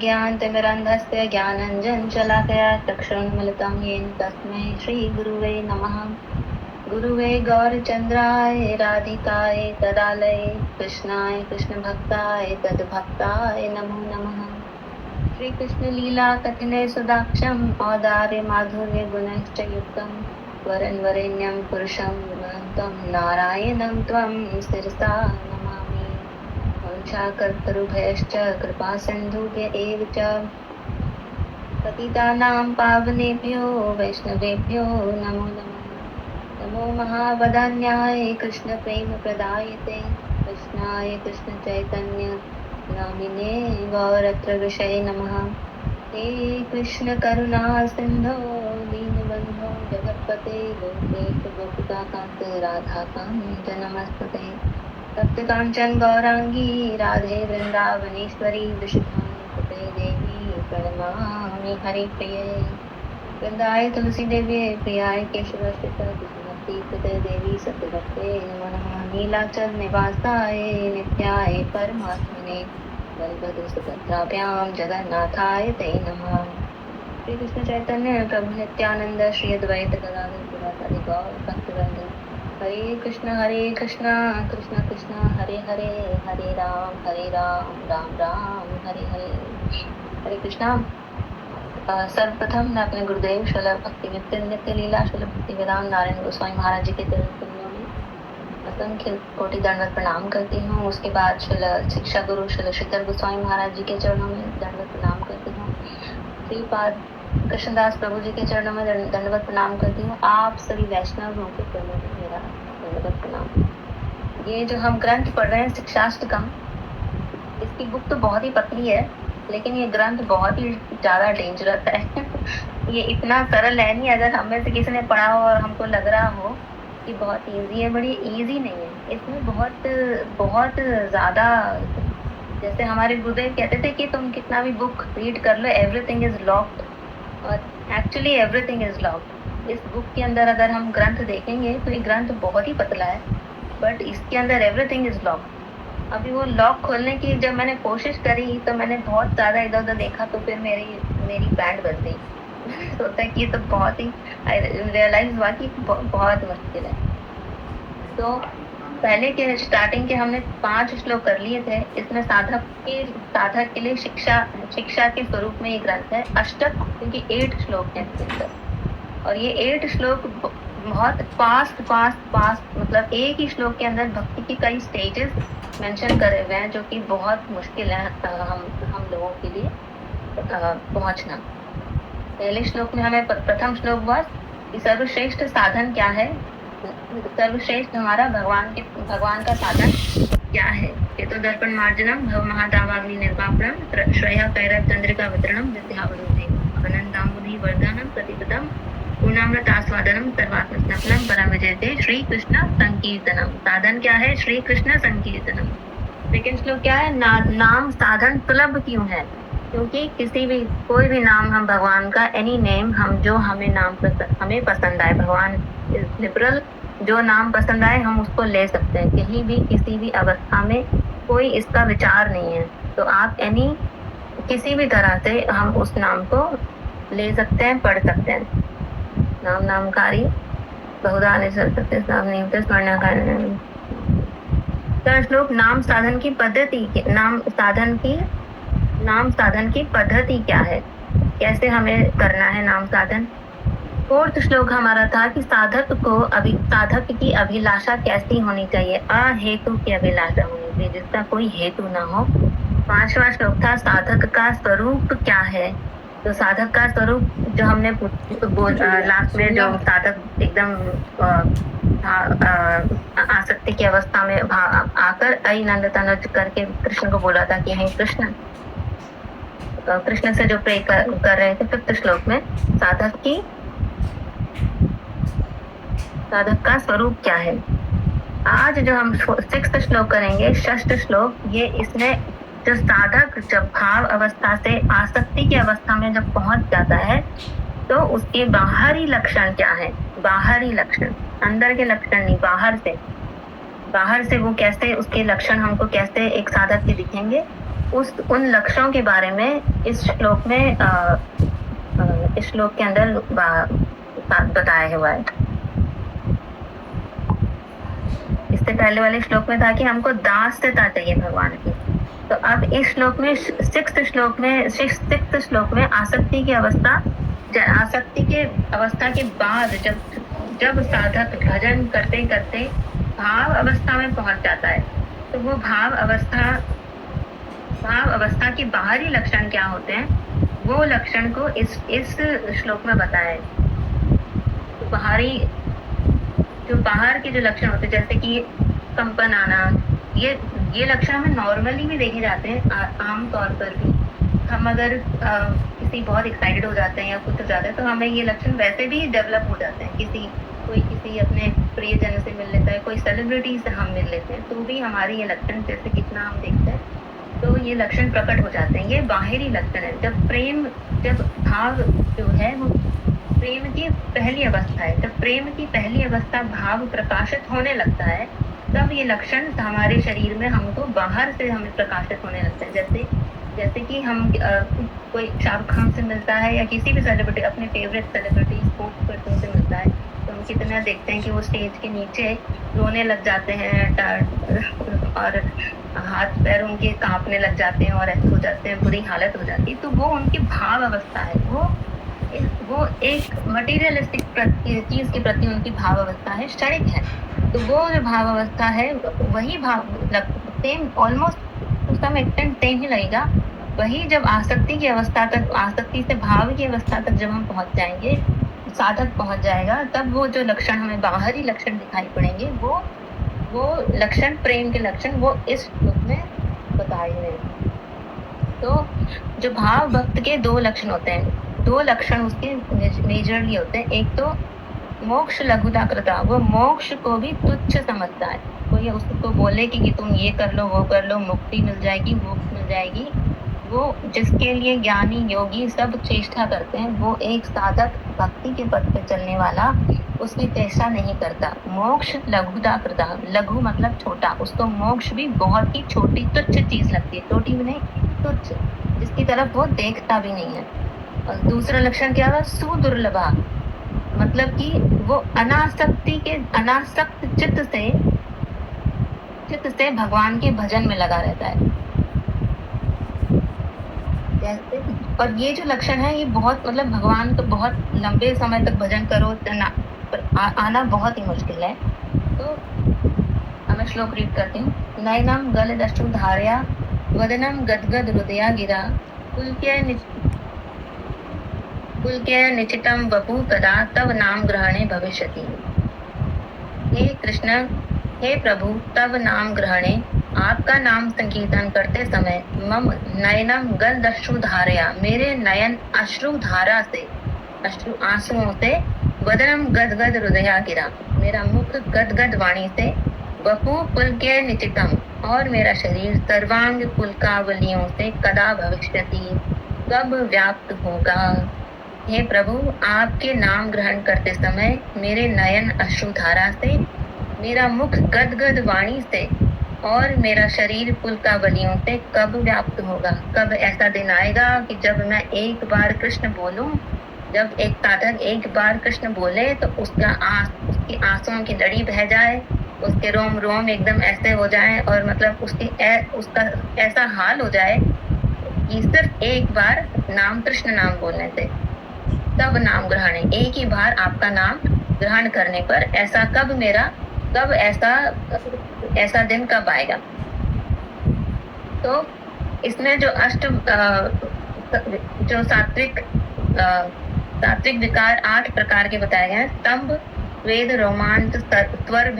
अज्ञानतिमिरन्धस्य ज्ञानञ्जनशलाकया चक्षुरुन्मीलितं येन तस्मै श्रीगुरुवे नमः। गुरुवे गौरचन्द्राय राधिकाय तदालये कृष्णाय कृष्णभक्ताय तद्भक्ताय नमो नमः। श्रीकृष्णलीला कथने सुदाक्षं औदार्य माधुर्य गुणश्च युक्तं वरं वरेण्यं पुरुषं महन्तं नारायणं त्वं शिरसा नमामि। वंशाकर्तृभ्यश्च कृपा सिन्धुभ्य एव च पतितानां पावनेभ्यो वैष्णवेभ्यो नमो नमः। नमो महावदान्याय कृष्णप्रेमप्रदायते कृष्णाय कृष्णचैतन्य नामिने गौरत्रविषये नमः। हे कृष्ण करुणा सिन्धो दीनबन्धो जगत्पते गोपेश गोपिकान्त राधाकान्त नमस्तुते। तप्तकाञ्चन गौराङ्गी राधे वृन्दावनेश्वरी वृषभानुसुते देवी प्रणमामि हरिप्रिये। वृन्दाय तुलसी देवी प्रियाय केशवश्रितकृष्णभक्तिकृते देवी सत्यभक्ते नमो नमः। नीलाचल निवासाय नित्याय परमात्मने बलभद्रसुभद्राभ्यां जगन्नाथाय ते नमः। श्री कृष्ण चैतन्य प्रभु नित्यानंद श्री अद्वैत गदाधर शिवासादि गौर भक्तवृंद। हरे कृष्ण कृष्ण कृष्ण हरे हरे, हरे राम राम राम हरे हरे। हरे कृष्णा। सर्वप्रथम मैं अपने गुरुदेव श्रील भक्ति नित्य लीला श्रील भक्ति वेदांत नारायण गोस्वामी महाराज जी के चरणों में असंख्य कोटि दंडवत प्रणाम करती हूँ। उसके बाद श्रील शिक्षा गुरु श्रील श्रीधर गोस्वामी महाराज जी के चरणों में दंडवत प्रणाम करती हूँ। श्रीपाद कृष्णदास प्रभु जी के चरणों में दंडवत प्रणाम करती हूँ। आप सभी वैष्णव लोगों के चरणों में मेरा दंडवत प्रणाम। ये जो हम ग्रंथ पढ़ रहे हैं शिक्षाष्टकम, इसकी बुक तो बहुत ही पतली है, लेकिन ये ग्रंथ बहुत ही ज्यादा डेंजरस है। ये इतना सरल है नहीं, अगर हम में से किसी ने पढ़ा हो और हमको लग रहा हो कि बहुत इजी है, बड़ी इजी नहीं है। इसमें बहुत ज्यादा, जैसे हमारे गुरुदेव कहते थे कि तुम कितना भी बुक रीड कर लो, एवरीथिंग इज लॉक्ड, और एक्चुअली एवरीथिंग इज लॉक्ड। इस बुक के अंदर अगर हम ग्रंथ देखेंगे तो ये ग्रंथ बहुत ही पतला है, बट इसके अंदर एवरीथिंग इज लॉक्ड। अभी वो लॉक खोलने की जब मैंने कोशिश करी तो मैंने बहुत ज्यादा इधर उधर देखा, तो फिर मेरी बैंड बज गई। सोचा कि तो बहुत ही रियलाइज हुआ कि बहुत मुश्किल है। तो पहले के स्टार्टिंग के हमने 5 श्लोक कर लिए थे। इसमें साधक के लिए शिक्षा के स्वरूप में ये ग्रंथ है। अष्टक क्योंकि 8 श्लोक है इसके अंदर, और ये 8 श्लोक बहुत फास्ट मतलब एक ही श्लोक के अंदर भक्ति की कई स्टेजेस मेंशन करे हुए हैं, जो कि बहुत मुश्किल है हम लोगों के लिए पहुंचना। पहले श्लोक में हमें प्रथम श्लोक हुआ कि सर्वश्रेष्ठ साधन क्या है, सर्वश्रेष्ठ हमारा भगवान का साधन क्या है। ये तो दर्पण मार्जनम भव महादावाग्नि निर्वापणम श्रेया कैरव चंद्रिका वितरणम विद्यावरुधि अनंतांबुधि वर्धनम प्रतिपदम पूर्णामृत आस्वादनम सर्वात्मस्नपनम परम विजयते श्री कृष्ण संकीर्तनम। साधन क्या है? श्री कृष्ण संकीर्तनम। सेकंड श्लोक क्या है? नाम साधन सुलभ क्यों है? क्योंकि कोई भी नाम हम भगवान का, एनी नेम, हमें पसंद आए, भगवान इज लिबरल, जो नाम पसंद आए हम उसको ले सकते हैं कहीं भी किसी भी अवस्था में, कोई इसका विचार नहीं है। तो आप किसी भी तरह से हम उस नाम को ले सकते हैं, पढ़ सकते हैं। नामकारी बहुधा श्लोक नाम साधन की पद्धति क्या है, कैसे हमें करना है नाम साधन। 4th श्लोक हमारा था कि साधक की अभिलाषा कैसी होनी चाहिए, अहेतु की अभिलाषा होनी चाहिए, जिसका कोई हेतु ना हो। 5वां श्लोक था साधक का स्वरूप क्या है। तो साधक का स्वरूप जो हमने लास्ट में, जो साधक एकदम आसक्ति की अवस्था में आकर अई नंद तनुज करके कृष्ण को बोला था कि हे कृष्ण से जो प्रे कर रहे थे 5th श्लोक में, साधक का स्वरूप क्या है। आज जो हम 6th श्लोक करेंगे, 6th श्लोक, ये इसमें जो साधक जब भाव अवस्था से आसक्ति की अवस्था में जब पहुंच जाता है तो उसके बाहरी लक्षण क्या है। बाहरी लक्षण, अंदर के लक्षण नहीं, बाहर से वो कैसे, उसके लक्षण हमको कैसे एक साधक के दिखेंगे। उन लक्षणों के बारे में इस श्लोक में इस श्लोक के अंदर बताया हुआ है। इससे पहले वाले श्लोक में था कि हमको दास्यता चाहिए भगवान की। तो अब इस श्लोक में सिक्स्थ श्लोक में आसक्ति की अवस्था के बाद जब साधक भजन करते करते भाव अवस्था में पहुंच जाता है, तो वो भाव अवस्था के बाहरी लक्षण क्या होते हैं, वो लक्षण को इस श्लोक में बताया है। तो बाहर के जो लक्षण होते हैं, जैसे कि कंपन आना, ये लक्षण हमें नॉर्मली भी देखे जाते हैं। आम तौर पर भी हम अगर किसी बहुत एक्साइटेड हो जाते हैं या कुछ हो जाता है, तो हमें ये लक्षण वैसे भी डेवलप हो जाते हैं। कोई किसी अपने प्रियजन से मिल लेता है, कोई सेलिब्रिटी से हम मिल लेते हैं, तो भी हमारे ये लक्षण, जैसे कितना हम देखते हैं, तो ये लक्षण प्रकट हो जाते हैं। ये बाहरी लक्षण है। जब भाव जो है वो प्रेम की पहली अवस्था है, जब प्रेम की पहली अवस्था भाव प्रकाशित होने लगता है, तब ये लक्षण हमारे शरीर में हमको बाहर से हमें प्रकाशित होने लगता है। जैसे कि हम कोई शाहरुख खान से मिलता है या किसी भी सेलिब्रिटी, अपने फेवरेट सेलिब्रिटी स्पोर्ट्स पर्सन से मिलता है, तो हम कितना देखते हैं कि वो स्टेज के नीचे रोने लग जाते हैं और हाथ पैर उनके कांपने लग जाते हैं और ऐसे हो जाते हैं, बुरी हालत हो जाती है। तो वो उनकी भाव अवस्था है। वो एक मटीरियलिस्टिक चीज के प्रति उनकी भाव अवस्था है, क्षणिक है। तो वो जो भाव अवस्था है, वही same, almost to some extent same ही लगेगा। वही जब आसक्ति की अवस्था तक, आसक्ति से भाव की अवस्था तक जब हम पहुंच जाएंगे, साधक पहुंच जाएगा, तब वो जो लक्षण हमें बाहरी लक्षण दिखाई पड़ेंगे, वो लक्षण, प्रेम के लक्षण, वो इस श्लोक में बताए हुए हैं। तो जो भाव भक्त के दो लक्षण होते हैं, दो लक्षण उसके मेजरली होते हैं। एक तो मोक्ष लघुता कृता, वो मोक्ष को भी तुच्छ समझता है। कोई उसको बोले कि तुम ये कर लो, वो कर लो, मुक्ति मिल जाएगी, मोक्ष मिल जाएगी, वो जिसके लिए ज्ञानी योगी सब चेष्टा करते हैं, वो एक साधक भक्ति के पथ पे चलने वाला उसकी चेष्टा नहीं करता। मोक्ष लघुता कृता, लघु मतलब छोटा, उसको मोक्ष भी बहुत ही छोटी तुच्छ चीज लगती है, छोटी भी नहीं, तुच्छ, जिसकी तरफ वो देखता भी नहीं है। और दूसरा लक्षण क्या हुआ, सुदुर्लभा, मतलब कि वो अनासक्त चित्त से भगवान के भजन में लगा रहता है। और ये जो लक्षण है, ये बहुत, मतलब भगवान को बहुत लंबे समय तक भजन करो आना बहुत ही मुश्किल है। तो मैं श्लोक रीड करती हूँ। नयनम गलदश्रु धारया वदनम गदगद हृदया गिरा पुलक्य निचितम वपु कदा तव नाम ग्रहणे भविष्यति। हे कृष्ण, हे प्रभु, तव नाम ग्रहणे, आपका नाम संकीर्तन करते समय, मम नयनम गलदश्रु धारया, मेरे नयन अश्रु धारा से, अश्रु आंसुओं से, वदनम गदगद हृदया गिरा, मेरा मुख गदगद वाणी से, वपु पुलक्य निचितम, और मेरा शरीर सर्वांग पुलकावलियों से, कदा भविष्यति, कब व्याप्त होगा। हे प्रभु, आपके नाम ग्रहण करते समय मेरे नयन अश्रुधारा से, मेरा मुख गदगद वाणी से, और मेरा शरीर पुलकावलियों से कब व्याप्त होगा। कब ऐसा दिन आएगा कि जब मैं एक बार कृष्ण बोलूं, जब एक साधक एक बार कृष्ण बोले तो उसकी आंसुओं की लड़ी बह जाए, उसके रोम रोम एकदम ऐसे हो जाए, और मतलब उसका ऐसा हाल हो जाए कि सिर्फ एक बार नाम, कृष्ण नाम बोलने से, तब नाम ग्रहण, एक ही बार आपका नाम ग्रहण करने पर ऐसा कब ऐसा दिन कब आएगा। तो इसमें जो जो सात्विक विकार 8 प्रकार के बताए गए हैं। स्तंभ, वेद, रोमांच, त्वर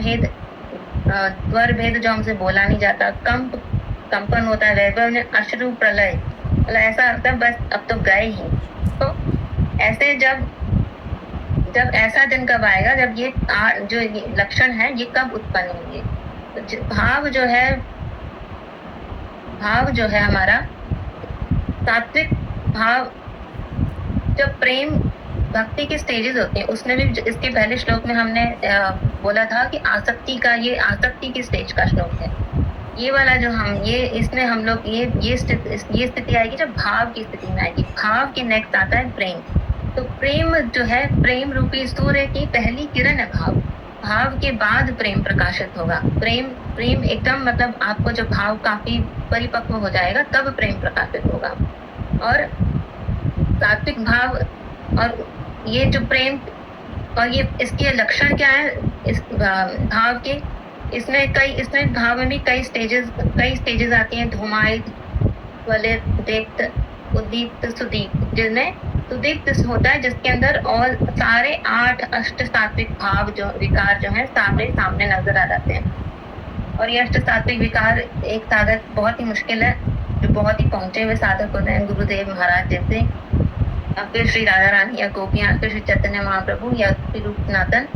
भेद जो हमसे बोला नहीं जाता, कंपन होता है, वैभव में अश्रु प्रलय, मतलब ऐसा लगता है बस अब तो गए ही। तो ऐसे जब ऐसा दिन कब आएगा, जब ये जो लक्षण है ये कब उत्पन्न होंगे। तो भाव जो है हमारा सात्विक भाव, जब प्रेम भक्ति के स्टेजेस होते हैं, उसमें भी इसके पहले श्लोक में हमने बोला था कि आसक्ति की स्टेज का श्लोक है। ये वाला जो हम ये इसमें हम लोग ये स्थिति आएगी जब भाव की स्थिति में आएगी। भाव के नेक्स्ट आता है प्रेम। तो प्रेम जो है, प्रेम रूपी सूर्य की पहली किरण है भाव। भाव के बाद प्रेम प्रकाशित होगा। प्रेम एकदम मतलब आपको जब भाव काफी परिपक्व हो जाएगा तब प्रेम प्रकाशित होगा। और सात्विक भाव और ये जो प्रेम और ये इसके लक्षण क्या है इस भाव के, इसमें भाव में भी कई स्टेजेस आती हैं। धूमायित, ज्वलित, दीप्त, उद्दीप्त, सुदीप्त। जिनमें सुदीप्त होता है जिसके अंदर और सारे 8 अष्ट सात्विक भाव जो विकार जो है सामने नजर आ जाते हैं। और ये अष्ट सात्विक विकार एक साधक बहुत ही मुश्किल है, जो बहुत ही पहुंचे हुए साधक होते हैं, गुरुदेव महाराज जैसे, या फिर श्री राधा रानी या गोपियां, फिर श्री चैतन्य महाप्रभु या श्री रूप सनातन,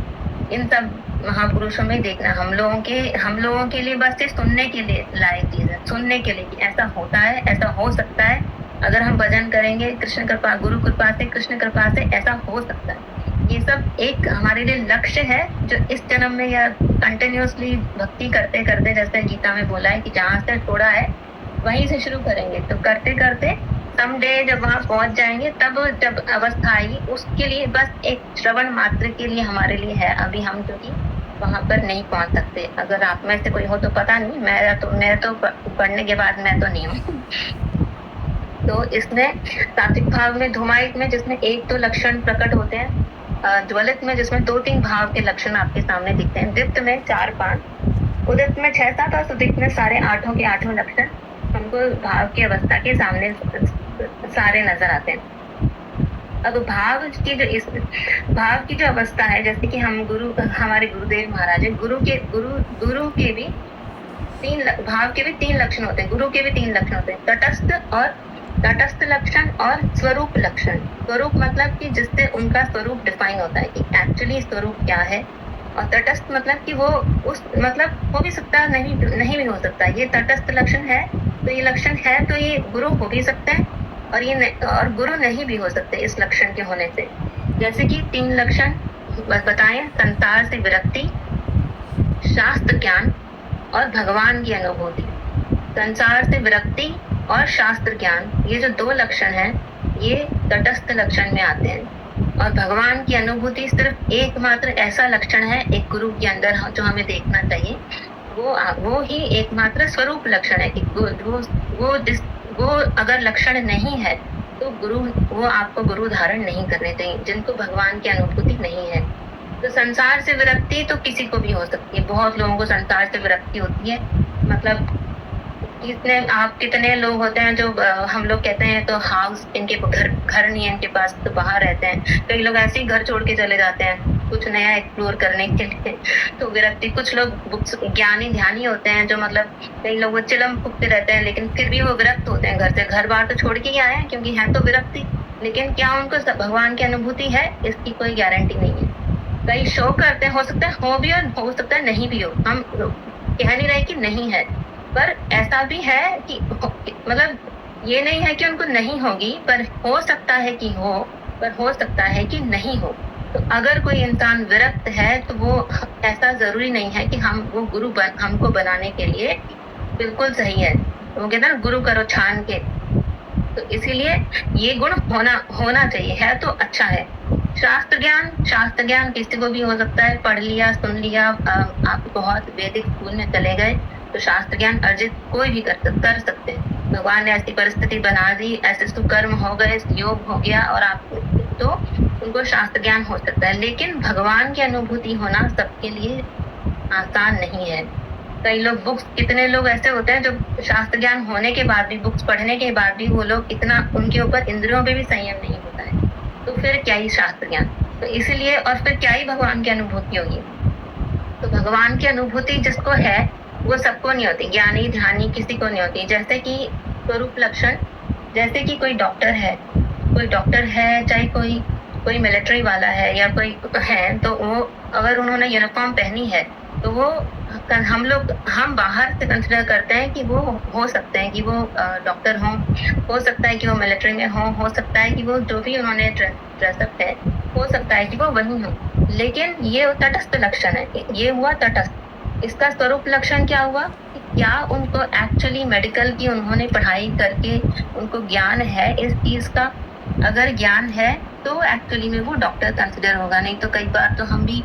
इन सब महापुरुषों में देखना हम लोगों के लिए बस ये सुनने के लिए लायक चीज है, सुनने के लिए कि ऐसा होता है, ऐसा हो सकता है। अगर हम भजन करेंगे कृष्ण कृपा, गुरु कृपा से, कृष्ण कृपा से ऐसा हो सकता है। ये सब एक हमारे लिए लक्ष्य है जो इस जन्म में या कंटिन्यूअसली भक्ति करते करते, जैसे गीता में बोला है कि जहाँ से छोड़ा है वहीं से शुरू करेंगे। तो करते करते समडे जब वहां पहुंच जाएंगे, तब जब अवस्था आएगी उसके लिए बस एक श्रवण मात्र के लिए हमारे लिए है। अभी हम क्योंकि वहां पर नहीं पहुंच सकते। अगर आप में से कोई हो तो पता नहीं, मैं तो पढ़ने के बाद मैं तो नहीं हूँ। तो इसमें सात्विक भाव में, धूमायित में जिसमें एक तो लक्षण प्रकट होते हैं, ज्वलित में जिसमें 2-3 भाव के लक्षण आपके सामने दिखते हैं, दीप्त में 4-5, उदित में 6-7 और सुदीप्त में सारे 8 के 8 लक्षण हमको भाव की अवस्था के सामने सारे नजर आते हैं। अब भाव की जो अवस्था है, जैसे कि हमारे गुरुदेव महाराज है, गुरु के भी भाव के भी 3 लक्षण होते हैं, गुरु के भी 3 लक्षण होते हैं, तटस्थ लक्षण और स्वरूप लक्षण। स्वरूप मतलब कि जिससे उनका स्वरूप डिफाइन होता है कि एक्चुअली स्वरूप क्या है, और तटस्थ मतलब कि वो उस मतलब हो भी सकता है, नहीं भी हो सकता। ये तटस्थ लक्षण है तो ये लक्षण है तो ये गुरु हो भी सकते हैं और गुरु नहीं भी हो सकते इस लक्षण के होने से। जैसे कि 3 लक्षण बताएं, संसार से विरक्ति, शास्त्र ज्ञान और भगवान की अनुभूति। संसार से विरक्ति और शास्त्र ज्ञान, ये जो 2 लक्षण हैं ये तटस्थ लक्षण में आते हैं। और भगवान की अनुभूति सिर्फ एकमात्र ऐसा लक्षण है एक गुरु के अंदर जो हमें देखना चाहिए। वो ही एकमात्र स्वरूप लक्षण है कि वो अगर लक्षण नहीं है तो वो आपको गुरु धारण नहीं करने चाहिए, जिनको भगवान की अनुभूति नहीं है। तो संसार से विरक्ति तो किसी को भी हो सकती है, बहुत लोगों को संसार से विरक्ति होती है। मतलब कितने लोग होते हैं जो हम लोग कहते हैं तो हाउस, इनके घर नहीं है इनके पास, तो बाहर रहते हैं। कई लोग ऐसे ही घर छोड़ के चले जाते हैं कुछ नया एक्सप्लोर करने के लिए, तो विरक्ति। कुछ लोग ज्ञानी ध्यानी होते हैं जो मतलब कई लोग वो चिलम फूकते रहते हैं, लेकिन फिर भी वो विरक्त होते हैं, घर बार तो छोड़ के ही आए हैं क्योंकि है तो विरक्ति, लेकिन क्या उनको भगवान की अनुभूति है इसकी कोई गारंटी नहीं है। कई शो करते हैं, हो सकता है हो भी और हो सकता है नहीं भी हो, हम कह नहीं रहे कि नहीं है, पर ऐसा भी है कि मतलब ये नहीं है कि उनको नहीं होगी, पर हो सकता है कि हो, पर हो सकता है कि नहीं हो। तो अगर कोई इंसान विरक्त है तो वो ऐसा जरूरी नहीं है कि वो गुरु हमको बनाने के लिए बिल्कुल सही है। तो वो कहते हैं ना, गुरु करो छान के। तो इसीलिए ये गुण होना चाहिए, है तो अच्छा है। शास्त्र ज्ञान किसी को भी हो सकता है, पढ़ लिया, सुन लिया, आप बहुत वैदिक स्कूल में चले गए तो शास्त्र ज्ञान अर्जित कोई भी कर सकते हैं। भगवान ने ऐसी परिस्थिति बना दी, ऐसे सुकर्म हो गए, योग हो गया और आप तो उनको शास्त्र ज्ञान हो सकता है। लेकिन भगवान की अनुभूति होना सबके लिए आसान नहीं है। कई लोग कितने लोग ऐसे होते हैं जो शास्त्र ज्ञान होने के बाद भी, बुक्स पढ़ने के बाद भी वो लोग इतना, उनके ऊपर इंद्रियों पे भी संयम नहीं होता है, तो फिर क्या ही शास्त्र ज्ञान। तो इसीलिए और फिर क्या ही भगवान की अनुभूति होगी। तो भगवान की अनुभूति जिसको है वो सबको नहीं होती, ज्ञानी ध्यानी किसी को नहीं होती। जैसे कि स्वरूप लक्षण, जैसे कि कोई डॉक्टर है चाहे कोई मिलिट्री वाला है या कोई है, तो वो अगर उन्होंने यूनिफॉर्म पहनी है तो वो हम बाहर से कंसिडर करते हैं कि वो हो सकते हैं कि वो डॉक्टर हो सकता है कि वो मिलिट्री में हो सकता है कि वो जो भी उन्होंने ड्रेसअप है, हो सकता है कि वो वही हो। लेकिन ये तटस्थ लक्षण है, ये हुआ तटस्थ। इसका स्वरूप लक्षण क्या हुआ? क्या उनको एक्चुअली मेडिकल की उन्होंने पढ़ाई करके उनको ज्ञान है इस चीज का? अगर ज्ञान है तो एक्चुअली में वो डॉक्टर कंसिडर होगा। नहीं तो कई बार तो हम भी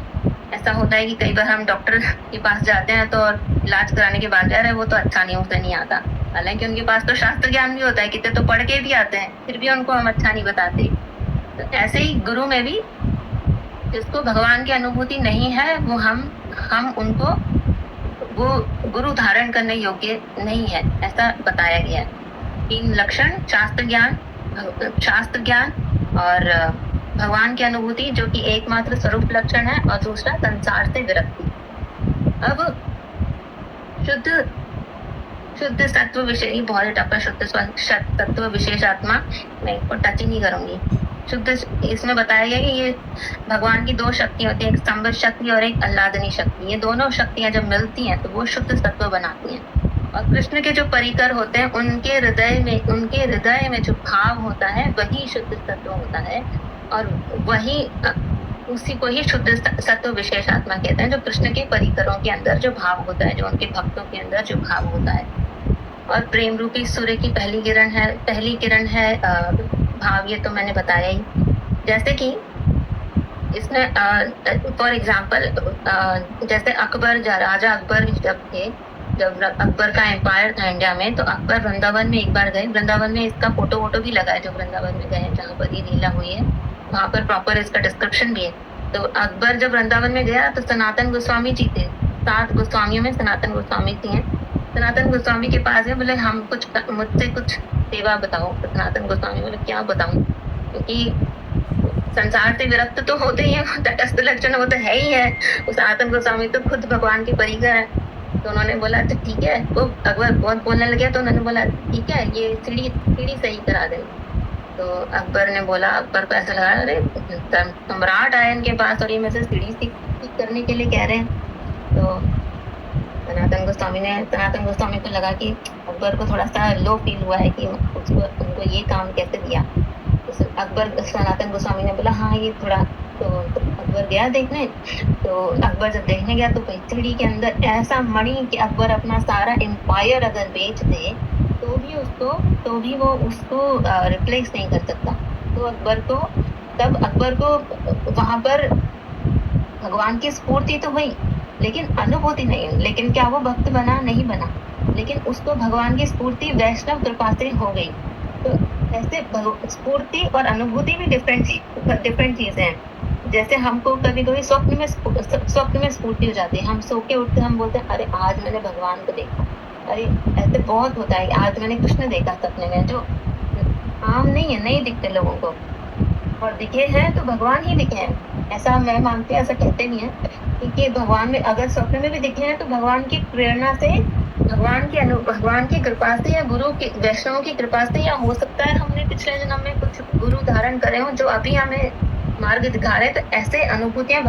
ऐसा होता है कि कई बार हम डॉक्टर के पास जाते हैं तो और इलाज कराने के बाद जा रहे हैं वो तो अच्छा नहीं, उसे नहीं आता, हालांकि उनके पास तो शास्त्र ज्ञान भी होता है, कितने तो पढ़ के भी आते हैं, फिर भी उनको हम अच्छा नहीं बताते। तो ऐसे ही गुरु में भी जिसको भगवान की अनुभूति नहीं है वो हम उनको वो गुरु धारण करने योग्य नहीं है, ऐसा बताया गया है। 3 लक्षण, शास्त्र ज्ञान और भगवान की अनुभूति जो कि एकमात्र स्वरूप लक्षण है, और दूसरा संसार से विरक्ति। अब शुद्ध सत्व विशेष, बहुत टफ है, शुद्ध सत्व विशेष आत्मा, मैं इसको टच ही नहीं करूंगी। शुद्ध, इसमें बताया गया कि ये भगवान की 2 शक्ति होती है, एक स्तंभ शक्ति और एक आह्लादनी शक्ति। ये दोनों शक्तियां जब मिलती हैं तो वो शुद्ध सत्व बनाती हैं। और कृष्ण के जो परिकर होते हैं उनके हृदय में जो भाव होता है वही शुद्ध सत्व होता है, और वही उसी को ही शुद्ध सत्व विशेष आत्मा कहते हैं, जो कृष्ण के परिकरों के अंदर जो भाव होता है, जो उनके भक्तों के अंदर जो भाव होता है। और प्रेम रूपी सूर्य की पहली किरण है भाव, ये तो मैंने बताया ही। जैसे कि इसमें फॉर एग्जाम्पल जैसे राजा अकबर जब अकबर का एम्पायर था इंडिया में, तो अकबर वृंदावन में एक बार गए। वृंदावन में इसका फोटो भी लगा है, जो वृंदावन में गए हैं जहाँ पर ये लीला हुई है वहाँ पर प्रॉपर इसका डिस्क्रिप्शन भी है। तो अकबर जब वृंदावन में गया तो सनातन गोस्वामी जी थे, 7 गोस्वामियों में सनातन गोस्वामी जी हैं। सनातन गोस्वामी के पास है, बोले हम मुझसे कुछ सेवा बताओ। तो सनातन गोस्वामी बोले क्या बताऊं, क्योंकि संसार से विरक्त तो होते ही है, तटस्थ लक्षण वो तो है ही है। सनातन गोस्वामी तो खुद भगवान के परिकर है। तो उन्होंने बोला तो ठीक है, वो अकबर बहुत बोलने लगे तो उन्होंने बोला ठीक है, ये सीढ़ी सही करा दे। तो अकबर ने बोला, अकबर को ऐसा लगा अरे सम्राट आए इनके पास और ये मुझसे सीढ़ी ठीक करने के लिए कह रहे हैं। तो सनातन गोस्वामी को लगा कि अकबर को थोड़ा सा लो फील हुआ है कि उनको ये काम कैसे दिया। तो सनातन गोस्वामी ने बोला हाँ ये थोड़ा, तो अकबर गया देखने। तो अकबर जब देखने गया तो सीढ़ी के अंदर ऐसा मणि कि अकबर अपना सारा एम्पायर अगर बेच दे तो भी वो उसको रिप्लेस नहीं कर सकता। तो अकबर को वहां पर भगवान की स्फूर्ति तो हुई लेकिन अनुभूति नहीं हुई। लेकिन क्या वो भक्त बना? नहीं बना, लेकिन उसको भगवान की स्फूर्ति वैष्णव कृपा से हो गई। तो ऐसे स्फूर्ति और अनुभूति भी डिफरेंट चीजें हैं। जैसे हमको कभी कभी स्वप्न में स्फूर्ति हो जाती है, हम सो के उठते हम बोलते हैं अरे आज मैंने भगवान को देखा। अरे ऐसे बहुत होता है, आज मैंने कृष्ण देखा सपने में, जो आम नहीं है, नहीं दिखते लोगों को, और दिखे हैं तो भगवान ही दिखे हैं। ऐसा मैं मानती हूँ, ऐसा कहते नहीं है, क्योंकि भगवान में अगर स्वप्न में भी दिखे हैं तो भगवान की प्रेरणा से, भगवान की कृपा से, या गुरु की, वैष्णव की कृपा से, या हो सकता है हमने पिछले जन्म में कुछ गुरु धारण करे हो जो अभी हमें मार्ग दिखा रहे। तो ऐसे अनुभूतियां,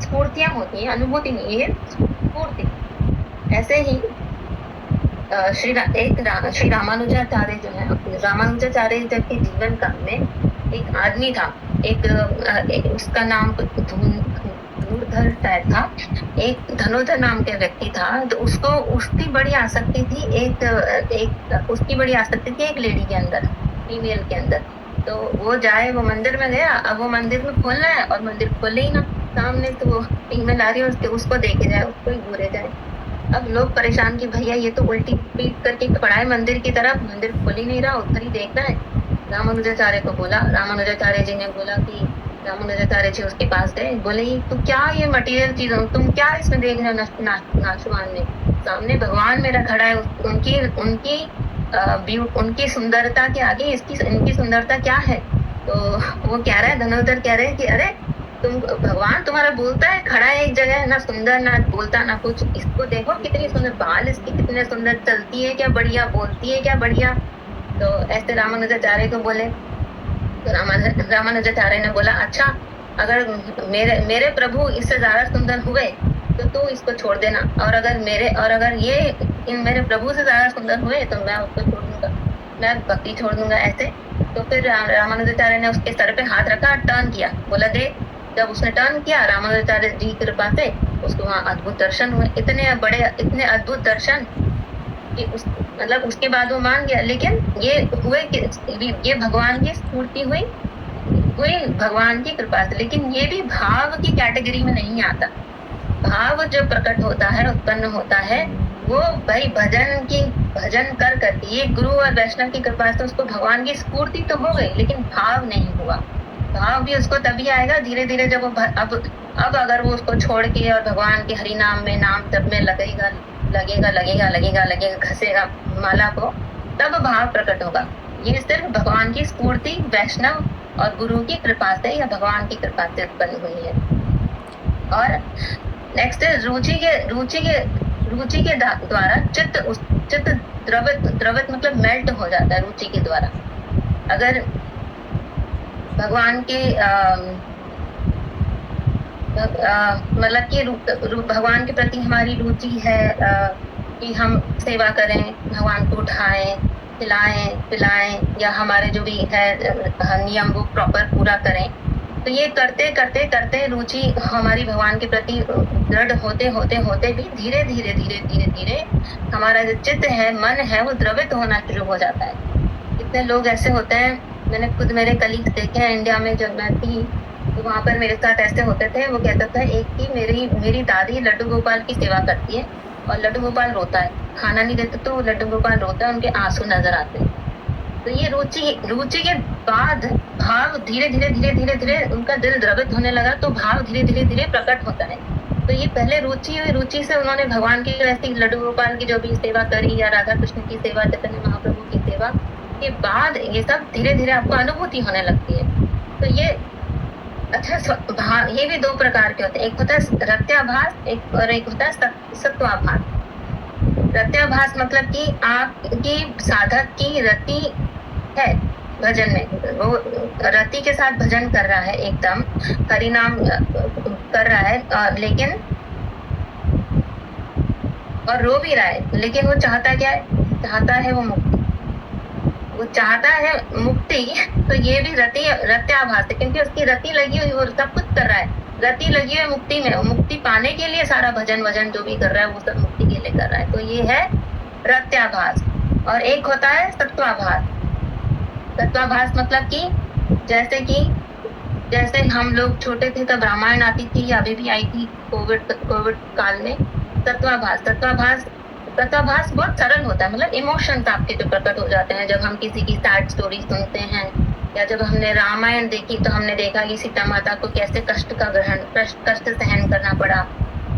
स्फूर्तियां होती हैं, अनुभूति नहीं है, स्फूर्ति। ऐसे ही श्री रामानुजाचार्य जो है, रामानुजाचार्य जी के जीवन काल में एक आदमी था, एक उसका नाम धनुर्धर शायद था, एक धनुर्धर नाम के व्यक्ति था। तो उसकी बड़ी आसक्ति थी उसकी बड़ी आसक्ति थी एक लेडी के अंदर, फीमेल के अंदर। तो वो मंदिर में गया, अब वो मंदिर में खोलना है और मंदिर खोले ही ना सामने, तो वो फीमेल आ रही है, उसको देखे जाए, उसको ही घूरे जाए। अब लोग परेशान कि भैया ये तो उल्टी पीट करके खड़ा है मंदिर की तरफ, मंदिर खोल ही नहीं रहा, उधर ही देखना है। रामानुजाचार्य को बोला, रामानुजाचार्य जी ने बोला कि रामानुजाचार्य जी उसके पास गए, बोले तो क्या ये मटेरियल चीजों तुम क्या इसमें देख रहे हो? नाचवान में सामने भगवान मेरा खड़ा है, उनकी सुंदरता के आगे इनकी सुंदरता क्या है? तो वो कह रहा है, धनुर्धर कह रहे हैं कि अरे भगवान तुम्हारा बोलता है, खड़ा है एक जगह, ना सुंदर ना बोलता ना कुछ, इसको देखो कितनी सुंदर बाल इसकी, कितने सुंदर चलती है क्या बढ़िया, बोलती है क्या बढ़िया। तो ऐसे रामानुजाचार्य को बोले, तो रामानुजाचार्य ने बोला अच्छा, अगर मेरे प्रभु इससे ज्यादा सुंदर हुए तो तू इसको छोड़ देना, और अगर ये मेरे प्रभु से ज्यादा सुंदर हुए तो मैं उसको छोड़ दूंगा, मैं भक्ति छोड़ दूंगा। ऐसे तो फिर रामानुजाचार्य ने उसके सर पे हाथ रखा, टर्न किया, बोला देख। जब उसने टर्न किया, रामानुजाचार्य जी की कृपा से उसको वहाँ अद्भुत दर्शन हुए, इतने अद्भुत दर्शन कि उस मतलब उसके बाद वो मान गया, लेकिन ये हुए कि ये भगवान की स्फूर्ति हुई भगवान की कृपा से। लेकिन ये भी भाव की कैटेगरी में नहीं आता। भाव जो प्रकट होता है, उत्पन्न होता है, वो भाई भजन कर करके ये गुरु और वैष्णव की कृपा से उसको भगवान की स्फूर्ति तो हो गई, लेकिन भाव नहीं हुआ। भाव भी उसको तभी आएगा धीरे धीरे जब वो अब अगर वो उसको छोड़ के और भगवान के हरि नाम में नाम जप में लगेगा घसेगा माला को, तब भाव प्रकट होगा। ये सिर्फ भगवान की स्फूर्ति, वैष्णव और गुरु की कृपा से या भगवान की कृपा से उत्पन्न हुई है। और नेक्स्ट रुचि के द्वारा चित्त द्रवित मतलब मेल्ट हो जाता है रुचि के द्वारा। अगर भगवान के मतलब कि भगवान के प्रति हमारी रुचि है कि हम सेवा करें, भगवान को उठाएं, खिलाएं पिलाएं, या हमारे जो भी है नियम वो प्रॉपर पूरा करें, तो ये करते करते करते रुचि हमारी भगवान के प्रति दृढ़ होते भी धीरे धीरे हमारा जो चित्त है, मन है, वो द्रवित होना शुरू हो जाता है। कितने लोग ऐसे होते हैं, मैंने खुद मेरे कलीग देखे हैं इंडिया में। जब मैं थी तो वहाँ पर मेरे साथ ऐसे होते थे। वो कहता था एक की मेरी दादी लड्डू गोपाल की सेवा करती है और लड्डू गोपाल रोता है, खाना नहीं देते तो लड्डू गोपाल रोता है, उनके आंसू नजर आते हैं। तो ये रुचि के बाद भाव धीरे धीरे उनका दिल द्रवित होने लगा, तो भाव धीरे प्रकट होता है। तो ये पहले रुचि से उन्होंने भगवान की ऐसी लड्डू गोपाल की जो भी सेवा करी या राधा कृष्ण की सेवा, चैतन्य महाप्रभु की सेवा के बाद ये सब धीरे धीरे आपको अनुभूति होने लगती है। तो ये अच्छा ये भी दो प्रकार के होते हैं, एक होता है रत्याभास एक होता है सत्वाभास। रत्याभास मतलब कि आपकी साधक की रति है भजन में, वो रति के साथ भजन कर रहा है, एकदम हरिनाम कर रहा है, लेकिन और रो भी रहा है, लेकिन वो चाहता क्या है? चाहता है वो मुक्ति, वो चाहता है मुक्ति। तो ये भी रत्याभास है, क्योंकि उसकी रति लगी हुई, वो सब कुछ कर रहा है, रति लगी हुई मुक्ति में, मुक्ति पाने के लिए सारा भजन वजन जो भी कर रहा है वो सब मुक्ति के लिए कर रहा है। तो ये है रत्याभास। और एक होता है सत्वाभास। सत्वाभास मतलब कि जैसे हम लोग छोटे थे तब रामायण आती थी, अभी भी आई थी कोविड काल में। सत्वाभास बहुत सरल होता है, मतलब इमोशंस आपके जो प्रकट हो जाते हैं जब हम किसी की सैड स्टोरी सुनते हैं, या जब हमने रामायण देखी तो हमने देखा कि सीता माता को कैसे कष्ट सहन करना पड़ा।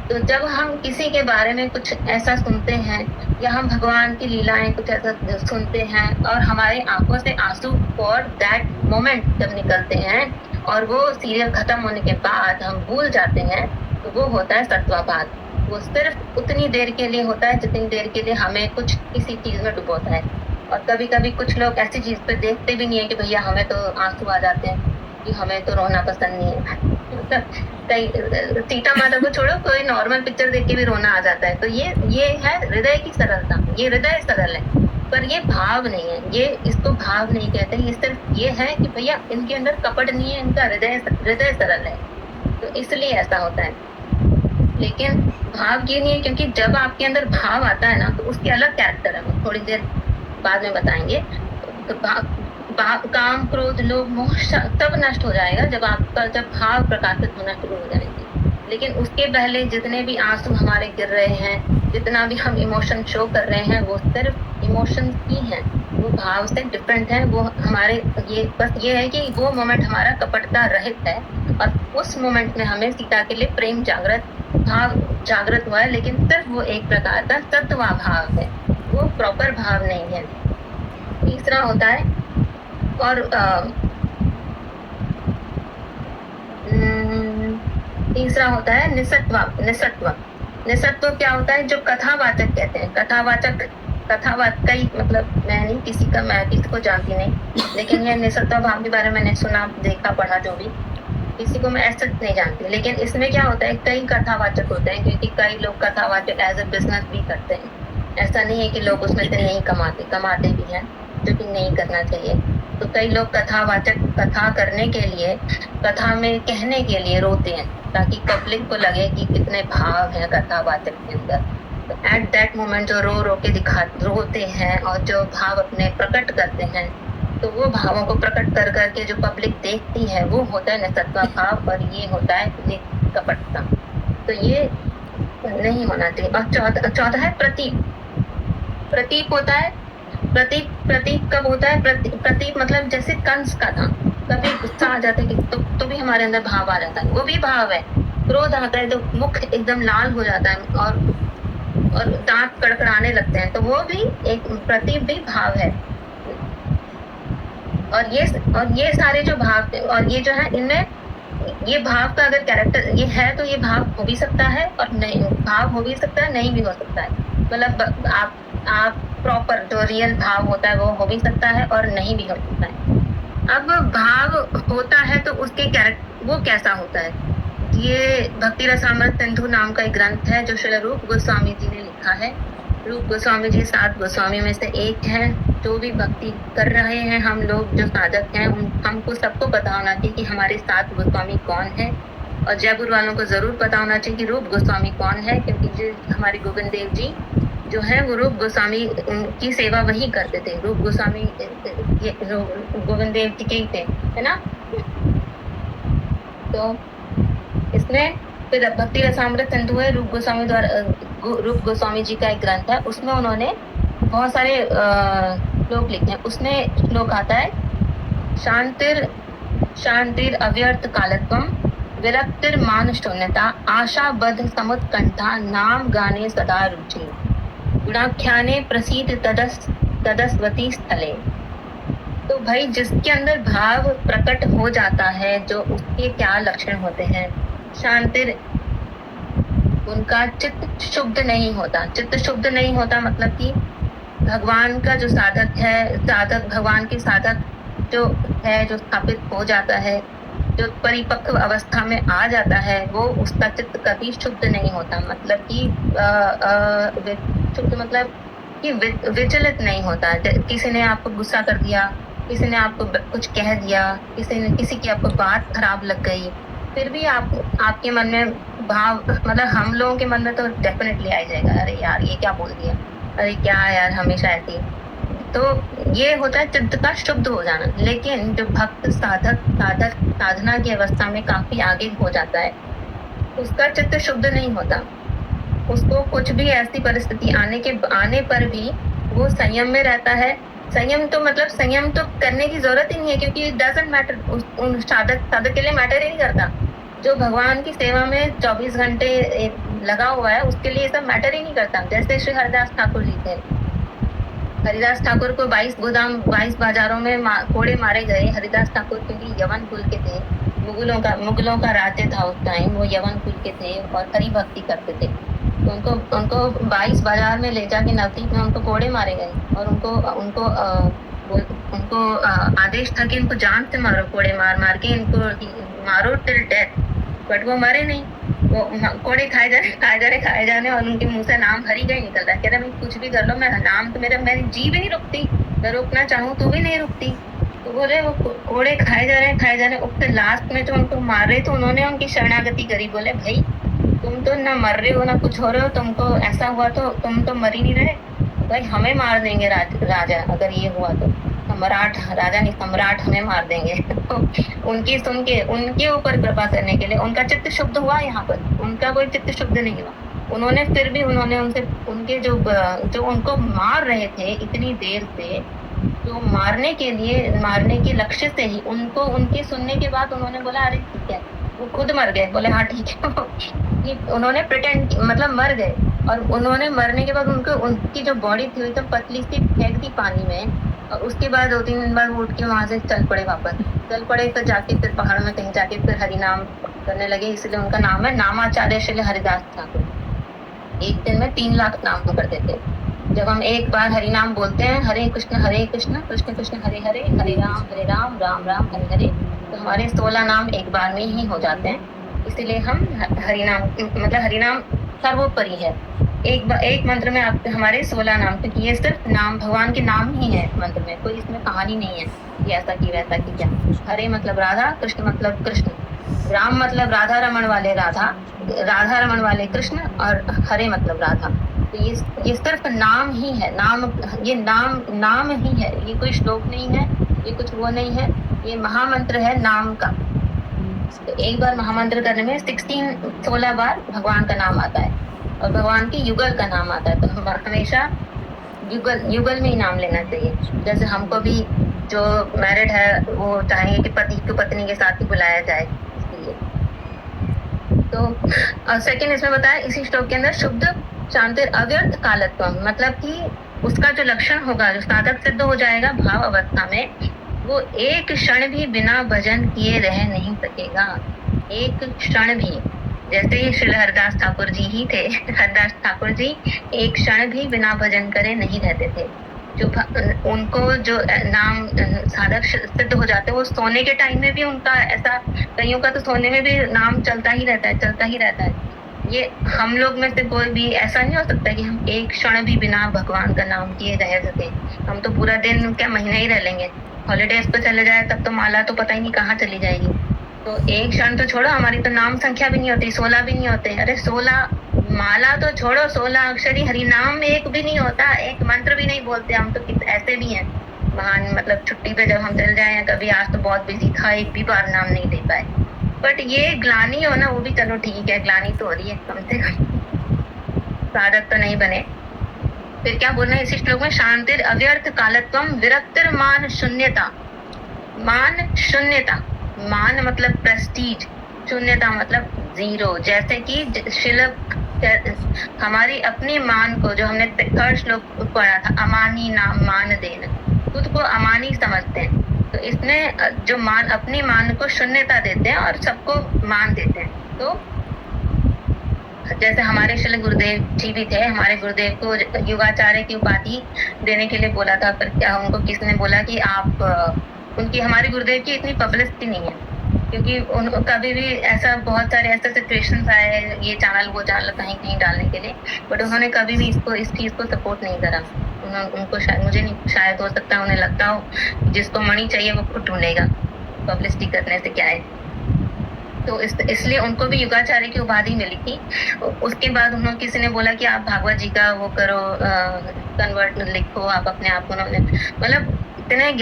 तो जब हम किसी के बारे में कुछ ऐसा सुनते हैं, या हम भगवान की लीलाएं कुछ ऐसा सुनते हैं, और हमारे आंखों से आंसू फॉर दैट मोमेंट जब निकलते हैं और वो सीरियल खत्म होने के बाद हम भूल जाते हैं, तो वो होता है सत्वाभास। वो सिर्फ उतनी देर के लिए होता है जितनी देर के लिए हमें कुछ किसी चीज में डुबोता है। और कभी कभी कुछ लोग ऐसी चीज पे देखते भी नहीं है कि भैया हमें तो आंसू आ जाते हैं, कि हमें तो रोना पसंद नहीं है। सीता माता को छोड़ो, कोई नॉर्मल पिक्चर देख के भी रोना आ जाता है। तो ये है हृदय की सरलता, ये हृदय सरल है, पर ये भाव नहीं है, ये इसको भाव नहीं कहते। ये सिर्फ ये है कि भैया इनके अंदर कपट नहीं है, इनका हृदय सरल है, तो इसलिए ऐसा होता है। लेकिन भाव ये नहीं है, क्योंकि जब आपके अंदर भाव आता है ना, तो उसके अलग कैरेक्टर है, वो थोड़ी देर बाद में बताएंगे। तो काम क्रोध लोभ मोह तब नष्ट हो जाएगा जब भाव प्रकाशित होना शुरू हो जाएंगे। लेकिन उसके पहले जितने भी आंसू हमारे गिर रहे हैं, जितना भी हम इमोशन शो कर रहे हैं, वो सिर्फ इमोशन ही हैं, वो भाव से डिफरेंट है। वो हमारे बस ये है कि वो मोमेंट हमारा कपटता रहित है, और उस मोमेंट में हमें सीता के लिए प्रेम भाव जागृत हुआ है, लेकिन सिर्फ वो एक प्रकार का तत्वा भाव है, वो प्रॉपर भाव नहीं है। तीसरा होता है और तीसरा होता है निसत्व क्या होता है? जो कथावाचक कहते हैं, कई मतलब मैं किसी को जानती नहीं, लेकिन यह निसत्व भाव के बारे में मैंने सुना, देखा, पढ़ा, जो भी, किसी को मैं ऐसा नहीं जानती। लेकिन इसमें क्या होता है, कई कथावाचक होते हैं, क्योंकि कई लोग कथावाचक एज ए बिजनेस भी करते हैं। ऐसा नहीं है कि लोग उसमें से नहीं कमाते भी हैं, जो कि नहीं करना चाहिए। तो कई लोग कथावाचक कथा करने के लिए, कथा में कहने के लिए रोते हैं, ताकि पब्लिक को लगे कि कितने भाव हैं कथावाचक के अंदर। एट दैट मोमेंट जो रो रो के रोते हैं और जो भाव अपने प्रकट करते हैं, तो वो भावों को प्रकट कर करके जो पब्लिक देखती है वो होता है निसत्वा भाव, और ये होता है कपटता। तो ये नहीं होना चाहिए। और चौथा है प्रतीक। प्रतीक होता है, प्रतीक कब होता है? प्रतीक मतलब जैसे कंस का था, कभी गुस्सा आ जाता है तो भी हमारे अंदर भाव आ जाता है, वो भी भाव है। क्रोध आता है तो मुख एकदम लाल हो जाता है और दांत कड़कड़ाने लगते हैं, तो वो भी एक प्रतीक भी भाव है। और ये सारे जो भाव और ये जो है, इनमें ये भाव का अगर कैरेक्टर ये है तो ये भाव हो भी सकता है और नहीं भाव हो भी सकता है, नहीं भी हो सकता है। मतलब आप प्रॉपर जो रियल भाव होता है वो हो भी सकता है और नहीं भी हो सकता है। अब भाव होता है तो उसके कैरेक्टर वो कैसा होता है? ये भक्ति रसामृत सिंधु नाम का एक ग्रंथ है जो श्री रूप गोस्वामी जी ने लिखा है। रूप गोस्वामी जी 7 गोस्वामी में से एक है। जो भी भक्ति कर रहे हैं हम लोग जो साधक हैं, हमको सबको पता होना चाहिए कि हमारे 7 गोस्वामी कौन है, और जयपुर वालों को जरूर पता होना चाहिए कि रूप गोस्वामी कौन है, क्योंकि जो हमारे गोविंद देव जी जो है वो रूप गोस्वामी की सेवा वही करते थे। रूप गोस्वामी गोविंद देव जी के ही थे, है ना। तो इसमें फिर भक्ति रसामृत सिंधु है, रूप गोस्वामी द्वारा रूप गोस्वामी जी का एक ग्रंथ है, उसमें उन्होंने बहुत सारे श्लोक लिखे हैं। उसमें श्लोक आता है, शांतिर अव्यर्थ कालत्वम विरक्तिर मान शून्यता आशा बद्ध समुत्कंठा नाम गाने सदा रुचि गुणाख्याने प्रसीद तदस्वती स्थले। तो भाई जिसके अंदर भाव प्रकट हो जाता है, जो उसके क्या लक्षण होते हैं? शांतिर, उनका चित्त शुद्ध नहीं होता। चित्त शुद्ध नहीं होता मतलब कि भगवान का जो साधक है, भगवान के साधक जो है, जो स्थापित हो जाता है, जो परिपक्व अवस्था में आ जाता है, वो उसका चित्त कभी शुद्ध नहीं होता। मतलब कि शुद्ध मतलब कि विचलित नहीं होता। किसी ने आपको गुस्सा कर दिया, किसी ने आपको कुछ कह दिया, किसी की आपको बात खराब लग गई, फिर भी आपके मन में भाव, मतलब हम लोगों के मन में तो डेफिनेटली आ जाएगा, अरे यार ये क्या बोल दिया, अरे क्या यार हमेशा ऐसी। तो ये होता है चित्त का शुद्ध हो जाना। लेकिन जो भक्त साधना की अवस्था में काफी आगे हो जाता है, उसका चित्त शुद्ध नहीं होता। उसको कुछ भी ऐसी परिस्थिति आने पर भी वो संयम में रहता है। संयम तो मतलब संयम तो करने की जरूरत ही नहीं है, क्योंकि इट डजंट मैटर, उन साधक के लिए मैटर ही नहीं करता। जो भगवान की सेवा में 24 घंटे लगा हुआ है, उसके लिए सब मैटर ही नहीं करता। जैसे श्री हरिदास ठाकुर जी थे, हरिदास ठाकुर को 22 बाजारों में कोड़े मारे गए। हरिदास ठाकुर क्योंकि यवन कुल के थे, मुगलों का राज्य था उस टाइम, वो यवन कुल के थे और हरि भक्ति करते थे। तो उनको 22 बाजार में ले जाके नवदीप में उनको कोड़े मारे गए, और उनको आदेश था कि इनको जान से मारो, कोड़े मार के इनको मारो टिल डेथ। बट वो मरे नहीं, वो कोड़े खाए जाने और उनके मुंह से नाम हरि का ही निकल रहा है। कह रहे भाई कुछ भी कर लो, मैं नाम तो मेरी जीभ ही नहीं रुकती, मैं रोकना चाहूँ तो भी नहीं रुकती। तो बोले वो कोड़े खाए जा रहे। उसके लास्ट में जो उनको मार रहे थे, उन्होंने उनकी शरणागति करी। बोले भाई तुम तो ना मर रहे हो ना कुछ हो रहे हो, तुमको ऐसा हुआ तो तुम तो मर ही नहीं रहे, भाई हमें मार देंगे राजा, अगर ये हुआ तो सम्राट, राजा नहीं सम्राट हमें मार देंगे। तो उनकी सुन के उनके ऊपर कृपा करने के लिए उनका चित्त शुद्ध हुआ। यहाँ पर उनका कोई चित्त शुद्ध नहीं हुआ। उन्होंने फिर भी उनसे उनके जो उनको मार रहे थे इतनी देर से, तो मारने के लक्ष्य से ही उनको उनके सुनने के बाद उन्होंने बोला अरे ठीक है, वो खुद मर गए। बोले हाँ ठीक है। उन्होंने प्रिटेंड मतलब मर गए, और उन्होंने मरने के बाद उनकी जो बॉडी थी एकदम पतली सी फेंक दी पानी में, और उसके बाद 2-3 दिन बाद उठ के वहां से चल पड़े फिर जाके फिर पहाड़ में कहीं जाके फिर हरिनाम करने लगे। इसलिए उनका नाम है नामाचार्य श्री हरिदास ठाकुर। एक दिन में 3 लाख नाम करते थे। जब हम एक बार हरि नाम बोलते हैं, हरे कृष्ण कृष्ण कृष्ण हरे हरे, हरे राम राम राम हरे हरे, तो हमारे 16 नाम एक बार में ही हो जाते हैं। इसीलिए हम हरि नाम सर्वोपरि है। एक मंत्र में आप हमारे 16 नाम, क्योंकि ये सिर्फ नाम भगवान के नाम ही है मंत्र में, कोई इसमें कहानी नहीं है कि ऐसा की वैसा की क्या। हरे मतलब राधा, कृष्ण मतलब कृष्ण, राम मतलब राधा रमन वाले कृष्ण, और हरे मतलब राधा। तो ये सिर्फ नाम ही है, ये नाम ही है, ये कोई श्लोक नहीं है, ये कुछ वो नहीं है, ये महामंत्र है नाम का। तो एक बार महामंत्र करने में 16 बार भगवान का नाम आता है और भगवान की युगल का नाम आता है। तो हम हमेशा युगल में ही नाम लेना चाहिए। जैसे हमको भी जो मैरिड है वो चाहेंगे कि पति को पत्नी के साथ ही बुलाया जाए, इसलिए। तो सेकंड इसमें बताया इसी श्लोक के अंदर, शुद्ध शांति अव्यर्थ कालत्व, मतलब कि उसका जो लक्षण होगा, जो साधक सिद्ध हो जाएगा भाव अवस्था में, वो एक क्षण भी बिना भजन किए रह नहीं सकेगा, एक क्षण भी। जैसे ही श्री हरदास ठाकुर जी ही थे, हरदास ठाकुर जी एक क्षण भी बिना भजन करे नहीं रहते थे। जो उनको जो नाम साधक सिद्ध हो जाते, वो सोने के टाइम में भी उनका ऐसा, कईयों का तो सोने में भी नाम चलता ही रहता है। ये हम लोग में से कोई भी ऐसा नहीं हो सकता कि हम एक क्षण भी बिना भगवान का नाम किए रह सके। हम तो पूरा दिन क्या महीना ही रह लेंगे। हॉलीडेज पे चले जाए तब तो माला तो पता ही नहीं कहाँ चली जाएगी। तो एक क्षण तो छोड़ो, हमारी तो नाम संख्या भी नहीं होती, 16 भी नहीं होते। अरे 16 माला तो छोड़ो, 16 अक्षरी हरि नाम एक भी नहीं होता, एक मंत्र भी नहीं बोलते हम तो। ऐसे भी हैं महान, मतलब छुट्टी पे जब हम चल जाए, कभी आज तो बहुत बिजी था, एक भी बार नाम नहीं दे पाए। बट ये ग्लानी हो ना, वो भी चलो ठीक है, ग्लानी तो हो रही है कम से कम, साधक तो नहीं बने। फिर क्या बोलना है इसी श्लोक में, शांतिर अव्यर्थ कालत्वम विरक्तिर मान शून्यता। मान शून्यता, मान मतलब प्रेस्टीज, शून्यता मतलब जीरो। जैसे कि शिल हमारी अपनी मान को, जो हमने थर्ड श्लोक पढ़ा था, अमानी नाम मान देना, खुद को अमानी समझते हैं। तो इसमें जो मान, अपनी मान को शून्यता देते हैं और सबको मान देते हैं। तो जैसे हमारे श्री गुरुदेव जी भी थे, हमारे गुरुदेव को युगाचार्य की उपाधि देने के लिए बोला था, पर क्या उनको किसने बोला कि आप उनकी, हमारे गुरुदेव की इतनी पब्लिसिटी नहीं है, क्योंकि उनको कभी भी ऐसा, बहुत सारे ऐसे सिचुएशंस आए ये चैनल वो चैनल कहीं डालने के लिए, बट उन्होंने कभी भी इस चीज को सपोर्ट नहीं करा। उनको शायद, मुझे नहीं, शायद हो सकता है उन्हें लगता हो जिसको मनी चाहिए वो खुद ढूंढेगा, पब्लिसिटी करने से क्या है। तो इसलिए उनको भी युगाचार्य की उपाधि मिली थी। उसके बाद उन्होंने, किसी ने बोला कि आप भागवत जी का वो करो, कन्वर्ट लिखो आप अपने आप को। उन्होंने मतलब इतने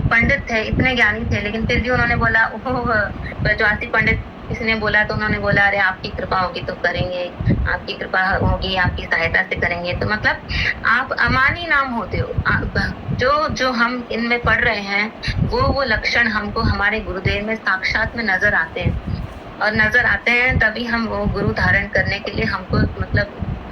पंडित थे, इतने ज्ञानी थे, लेकिन फिर भी उन्होंने बोला, ब्रजवासी पंडित किसी ने बोला, तो उन्होंने बोला अरे आपकी कृपा होगी तो करेंगे, आपकी कृपा होगी, आपकी सहायता से करेंगे। तो मतलब आप अमानी नाम होते हो। जो हम इनमें पढ़ रहे हैं, वो लक्षण हमको हमारे गुरुदेव में साक्षात में नजर आते हैं, और नजर आते हैं तभी हम वो गुरु धारण करने के लिए हमको मतलब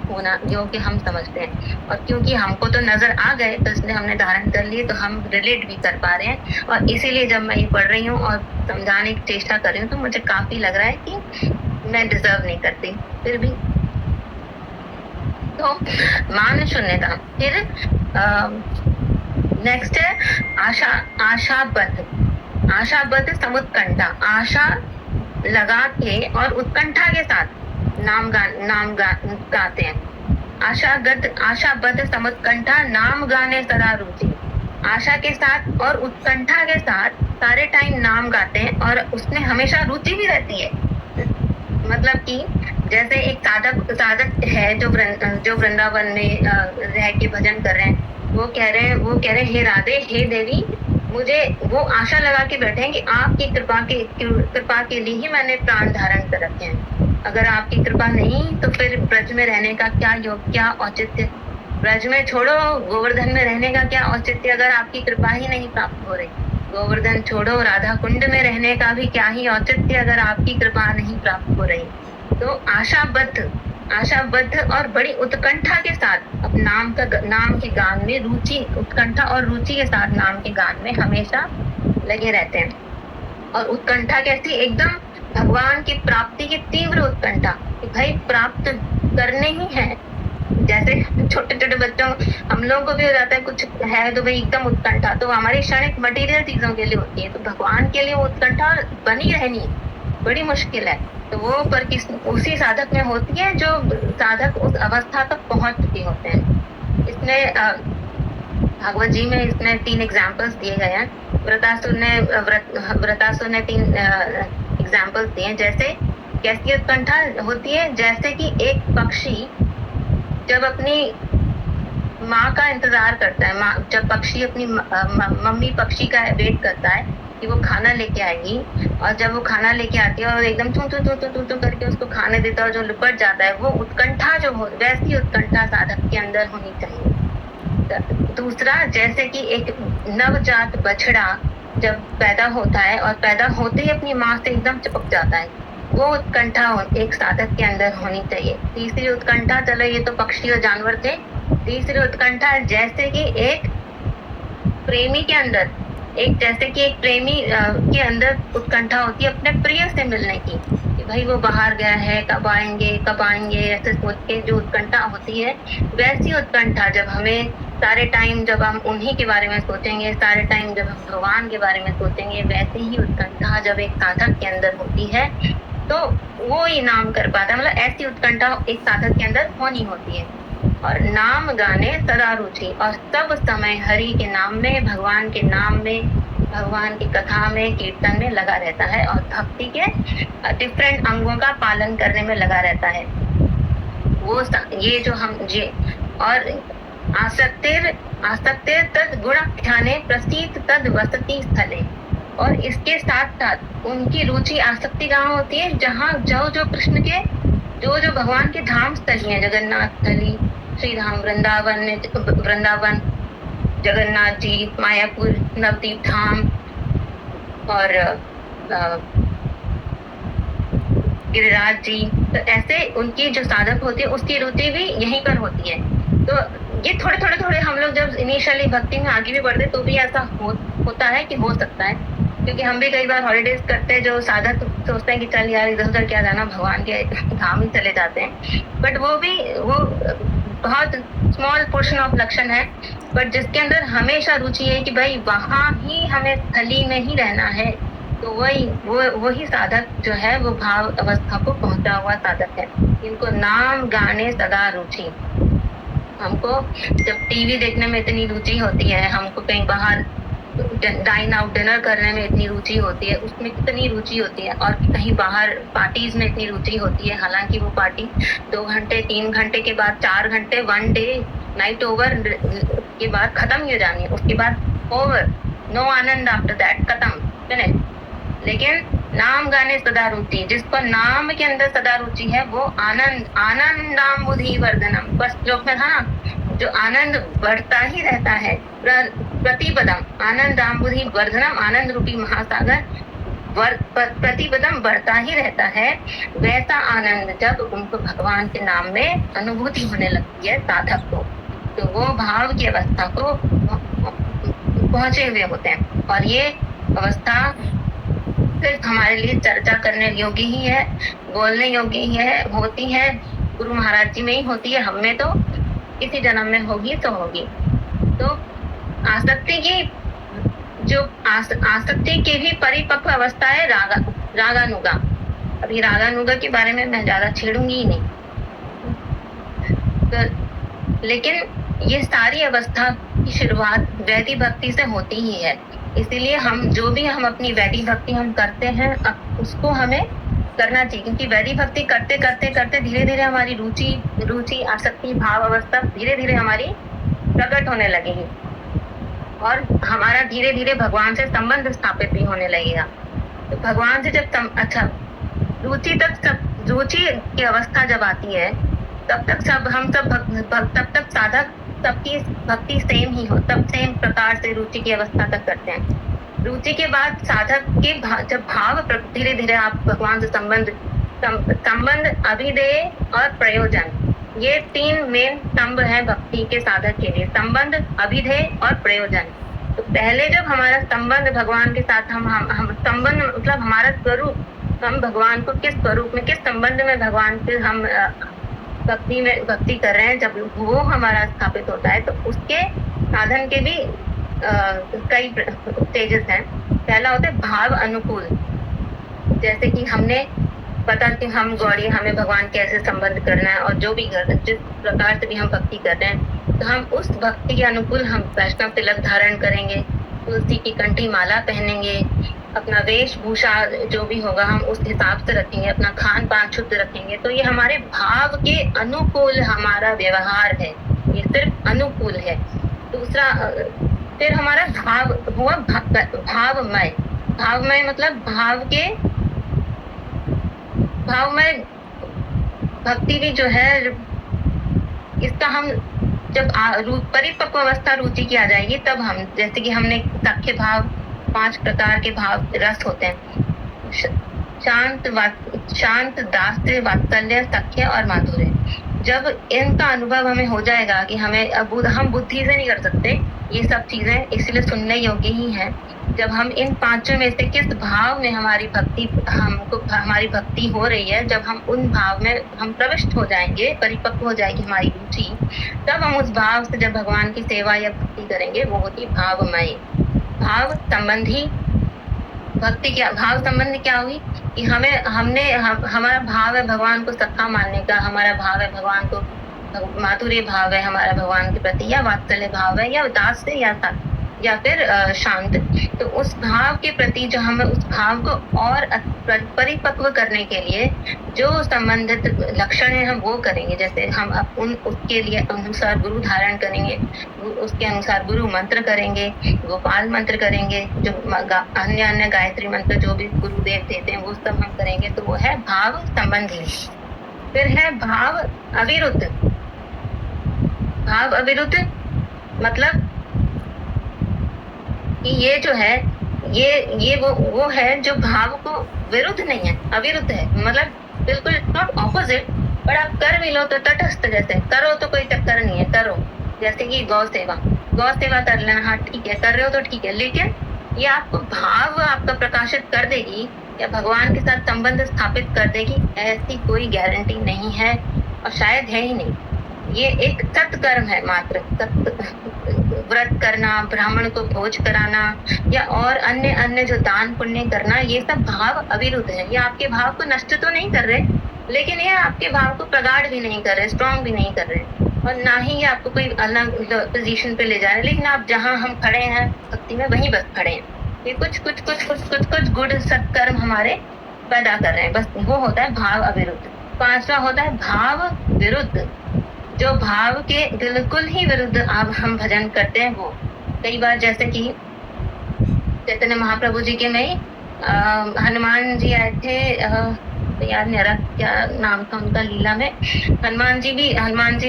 होना योग्य हम समझते हैं। और क्योंकि हमको तो नजर आ गए, तो इसलिए हमने धारण कर लिए, तो हम रिलेट भी कर पा रहे हैं। और इसीलिए जब मैं ये पढ़ रही हूँ और समझाने की चेष्टा कर रही हूँ, तो मुझे काफी लग रहा है कि मैं डिजर्व नहीं करती, फिर भी। तो मान शून्यता। फिर नेक्स्ट है आशाबद्ध समुत्कंठा। आशा लगा के और उत्कंठा के साथ नाम गाते हैं। आशाबद्ध समुत्कंठा नाम गाने सदा रुचि। आशा के साथ और उत्कंठा के साथ सारे टाइम नाम गाते हैं, और उसमें हमेशा रुचि भी रहती है। मतलब कि जैसे एक साधक है जो वृंदावन में रह के भजन कर रहे हैं, वो कह रहे हे राधे, हे देवी, मुझे वो आशा लगा के बैठे हैं कि आपकी कृपा के लिए ही मैंने प्राण धारण कर रखे हैं। अगर आपकी कृपा नहीं तो फिर ब्रज में रहने का क्या औचित्य, ब्रज में छोड़ो, गोवर्धन में रहने का क्या औचित्य, अगर आपकी कृपा ही नहीं प्राप्त हो रही। गोवर्धन छोड़ो, राधा कुंड में रहने का भी क्या ही औचित्य, अगर आपकी कृपा नहीं प्राप्त हो रही। तो आशाबद्ध और बड़ी उत्कंठा के साथ अब नाम के गान में रुचि, उत्कंठा और रुचि के साथ नाम के गान में हमेशा लगे रहते हैं। और उत्कंठा कैसी, एकदम भगवान की प्राप्ति की तीव्र उत्कंठा, कि भाई प्राप्त करने ही है। जैसे छोटे बच्चों, हम लोगों को भी हो जाता है कुछ है तो भाई एकदम उत्कंठा, तो हमारी क्षणिक मटेरियल चीजों के लिए होती है। तो भगवान के लिए उत्कंठा बनी रहनी बड़ी मुश्किल है। तो वो पर उसी साधक में होती है जो साधक उस अवस्था तक पहुंच चुके होते हैं। इसमें भागवत जी में इसमें 3 एग्जाम्पल्स दिए गए हैं। व्रतासुर ने 3 एग्जाम्पल्स दिए। जैसे कैसी उत्कंठा होती है, जैसे कि एक पक्षी जब अपनी माँ का इंतजार करता है, माँ जब पक्षी अपनी मम्मी पक्षी का वेट करता है कि वो खाना लेके आएगी, और जब वो खाना लेके आती है और एकदम चू चू चू चू चू चू करके उसको खाने देता है और जो लिपट जाता है, वो उत्कंठा जो हो, वैसी उत्कंठा साधक के अंदर होनी चाहिए। दूसरा, जैसे कि एक नवजात बछड़ा जब पैदा होता है और पैदा होते ही अपनी माँ से एकदम चिपक जाता है, वो उत्कंठा एक साधक के अंदर होनी चाहिए। तीसरी उत्कंठा, चलो ये तो पक्षी और जानवर थे, तीसरी उत्कंठा जैसे कि एक प्रेमी के अंदर, एक जैसे कि एक प्रेमी के अंदर उत्कंठा होती है अपने प्रिय से मिलने की, कि भाई वो बाहर गया है, कब आएंगे, ऐसे सोच के जो उत्कंठा होती है, वैसी उत्कंठा जब हमें सारे टाइम जब हम उन्हीं के बारे में सोचेंगे, सारे टाइम जब हम भगवान के बारे में सोचेंगे, वैसे ही उत्कंठा जब एक साधक के अंदर होती है तो वो ही नाम कर पाता है। मतलब ऐसी उत्कंठा एक साधक के अंदर होनी होती है। और नाम गाने सदा रुचि, और सब समय हरि के नाम में, भगवान के नाम में, भगवान की कथा में, कीर्तन में लगा रहता है, और भक्ति के डिफरेंट अंगों का पालन करने में लगा रहता है। वो ये जो हम ये और आसक्तिर तद गुण ध्याने प्रसीद तद वसति स्थले, और इसके साथ साथ उनकी रुचि आसक्ति कहाँ होती है, जहाँ जो कृष्ण के जो भगवान के धाम स्थली है, जगन्नाथ स्थली, श्री धाम, वृंदावन, जगन्नाथ जी, मायापुर, नवदीप धाम और गिरिराज जी, तो ऐसे उनकी जो साधक होती है उसकी रुचि भी यहीं पर होती है। तो ये थोड़े हम लोग जब इनिशियली भक्ति में आगे भी बढ़ते तो भी ऐसा होता है कि हो सकता है, क्योंकि हम भी कई बार हॉलीडेज करते हैं, जो साधक सोचते हैं कि चल यार इधर उधर क्या जाना, भगवान के धाम ही चले जाते हैं, बट वो बहुत स्मॉल पोर्शन ऑफ लक्षण है। बट जिसके अंदर हमेशा रुचि है कि भाई वहां ही हमें स्थली में ही रहना है, तो वही साधक जो है वो भाव अवस्था को पहुंचा हुआ साधक है। इनको नाम गाने सदा रुचि। हमको जब टीवी देखने में इतनी रुचि होती है, हमको कहीं बाहर डाइन आउट डिनर करने में इतनी रुचि होती है, उसमें कितनी रुचि होती है, और कहीं बाहर पार्टीज में इतनी रुचि होती है, हालांकि वो पार्टी 2 घंटे 3 घंटे के बाद 4 घंटे 1 डे नाइट ओवर के बाद खत्म ही हो जानी है, उसके बाद ओवर, नो आनंद आफ्टर दैट, खत्म, फिनिश। लेकिन नाम गाने सदा रुचि, जिसको नाम के अंदर सदा रुचि है, वो आनंदाम्बुधि वर्धनम, बस जो था ना, जो आनंद बढ़ता ही रहता है, प्रतिपदम आनंदाम्बुधि वर्धनम, आनंद रूपी महासागर प्रतिपदम बढ़ता ही रहता है, वैसा आनंद जब उनको भगवान के नाम में अनुभूति होने लगती है साधक को, तो वो भाव की अवस्था को पहुंचे हुए होते हैं। और ये अवस्था सिर्फ हमारे लिए चर्चा करने योग्य ही है, बोलने योग्य ही है, होती है गुरु महाराज जी में ही होती है, हमें तो किसी जन्म में होगी तो होगी। तो आसक्ति की जो आसक्ति की भी परिपक्व अवस्था है रागानुगा। अभी रागानुगा के बारे में मैं ज्यादा छेड़ूंगी ही नहीं, तो लेकिन ये सारी अवस्था की शुरुआत वैदिक भक्ति से होती ही है। इसीलिए हम अपनी वैदिक भक्ति हम करते हैं, अब उसको हमें करना चाहिए, क्योंकि वैदिक भक्ति करते करते करते धीरे धीरे हमारी रुचि आसक्ति भाव अवस्था धीरे धीरे हमारी प्रकट होने लगेगी, और हमारा धीरे धीरे भगवान से संबंध स्थापित भी होने लगेगा। तो भगवान से जब रुचि की अवस्था जब आती है, तब तक तब तक साधक सबकी भक्ति सेम ही हो, तब सेम प्रकार से रुचि की अवस्था तक करते हैं। रुचि के बाद साधक के जब भाव धीरे धीरे आप भगवान से संबंध अभिधेय और प्रयोजन, ये 3 मेन स्तंभ है भक्ति के साधक के लिए, संबंध, अभिधेय और प्रयोजन। तो पहले जब हमारा संबंध भगवान के साथ हम संबंध मतलब हमारा स्वरूप, हम भगवान को किस स्वरूप में, किस संबंध में भगवान से हम भक्ति कर रहे हैं, जब वो हमारा स्थापित होता है, तो उसके साधन के भी कई स्टेजेस हैं। पहला होता है भाव अनुकूल, जैसे कि हमने पता कि हम गौड़ी हमें भगवान कैसे संबंध करना है, और जो भी जिस प्रकार से भी हम भक्ति कर रहे हैं, तो हम उस भक्ति के अनुकूल हम वैष्णव तिलक धारण करेंगे, तुलसी की कंठी माला पहनेंगे, अपना वेशभूषा जो भी होगा हम उस हिसाब से रखेंगे, अपना खान पान शुद्ध रखेंगे, तो ये हमारे भाव के अनुकूल हमारा व्यवहार है, ये सिर्फ अनुकूल है। दूसरा फिर हमारा भाव हुआ भावमय। भावमय मतलब भावमय भक्ति भी जो है, इसका हम जब परिपक्व अवस्था रुचि की आ जाएगी तब हम, जैसे कि हमने सख्य भाव, 5 प्रकार के भाव रस होते हैं, शांत, दास्य, वात्सल्य, सख्य और माधुर्य। जब इनका अनुभव हमें हो जाएगा कि हम बुद्धि से नहीं कर सकते ये सब चीजें, इसलिए सुनने योग्य ही हैं। जब हम इन 5 में से किस भाव में हमारी भक्ति हो रही है, जब हम उन भाव में हम प्रविष्ट हो जाएंगे, परिपक्व हो जाएगी हमारी रुचि, तब हम उस भाव से जब भगवान की सेवा या भक्ति करेंगे, वो होती भावमय। भाव संबंधी भक्ति भाव संबंधी क्या हुई कि हमारा भाव है भगवान को सखा मानने का, हमारा भाव है भगवान को, माधुर्य भाव है हमारा भगवान के प्रति, या वात्सल्य भाव है, या दास्य, या फिर शांत। तो उस भाव के प्रति जो हमें उस भाव को और परिपक्व करने के लिए जो संबंधित लक्षण है हम वो करेंगे। जैसे हम उसके लिए अनुसार गुरु धारण करेंगे, उसके अनुसार गुरु मंत्र करेंगे, गोपाल मंत्र करेंगे, जो अन्य गायत्री मंत्र जो भी गुरुदेव देते हैं वो सब हम करेंगे, तो वो है भाव संबंधी। फिर है भाव अविरुद्ध। भाव अविरुद्ध मतलब कि ये जो है ये वो है जो भाव को विरुद्ध नहीं है, अविरुद्ध है, मतलब बिल्कुल नॉट ऑपोजिट, पर आप कर भी लो तो तटस्थ, जैसे करो तो कोई चक्कर नहीं है, करो। जैसे कि गौ सेवा कर लेना, हाँ ठीक है, कर रहे हो तो ठीक है, लेकिन ये आपको भाव आपका प्रकाशित कर देगी या भगवान के साथ संबंध स्थापित कर देगी, ऐसी कोई गारंटी नहीं है और शायद है ही नहीं। ये एक सत्कर्म है मात्र, व्रत करना, ब्राह्मण को भोज कराना, या और अन्य जो दान पुण्य करना, ये सब भाव अविरुद्ध है। ये आपके भाव को नष्ट तो नहीं कर रहे, लेकिन ये आपके भाव को प्रगाढ़ भी नहीं कर रहे, स्ट्रॉन्ग भी नहीं कर रहे, और ना ही ये आपको कोई अलग पोजीशन पे ले जा रहे, लेकिन आप जहाँ हम खड़े हैं भक्ति में वहीं बस खड़े हैं। ये कुछ गुड सत्कर्म हमारे पैदा कर रहे हैं, बस वो होता है भाव अविरुद्ध। 5वां होता है भाव विरुद्ध, जो भाव के बिल्कुल ही विरुद्ध आप हम भजन करते हैं वो। कई बार जैसे कि चैतन्य महाप्रभु जी के में हनुमान जी आए थे, याद नहीं आ रहा क्या नाम था उनका, लीला में हनुमान जी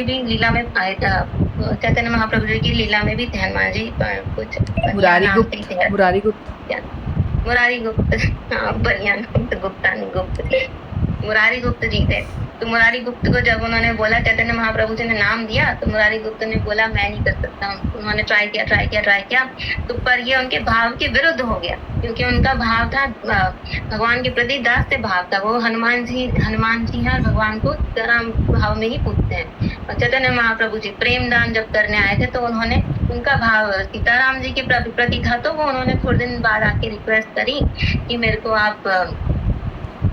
भी लीला में आए, चैतन्य महाप्रभु जी की लीला में भी थे हनुमान जी, कुछ मुरारी गुप्त जी थे। तो मुरारी गुप्त को जब उन्होंने बोला, चैतन्य महाप्रभु जी ने नाम दिया, तो मुरारी गुप्त ने बोला मैं नहीं कर सकता हूँ। उन्होंने ट्राई किया, तो पर ये उनके भाव के विरुद्ध हो गया, क्योंकि उनका भाव था भगवान के प्रति दास्य भाव था। वो हनुमान जी हैं और भगवान को सीताराम भाव में ही पूछते हैं। और चैतन्य महाप्रभु जी प्रेम दान जब करने आए थे, तो उनका भाव सीताराम जी के प्रति था, तो वो उन्होंने थोड़े दिन बाद आके रिक्वेस्ट करी कि मेरे को आप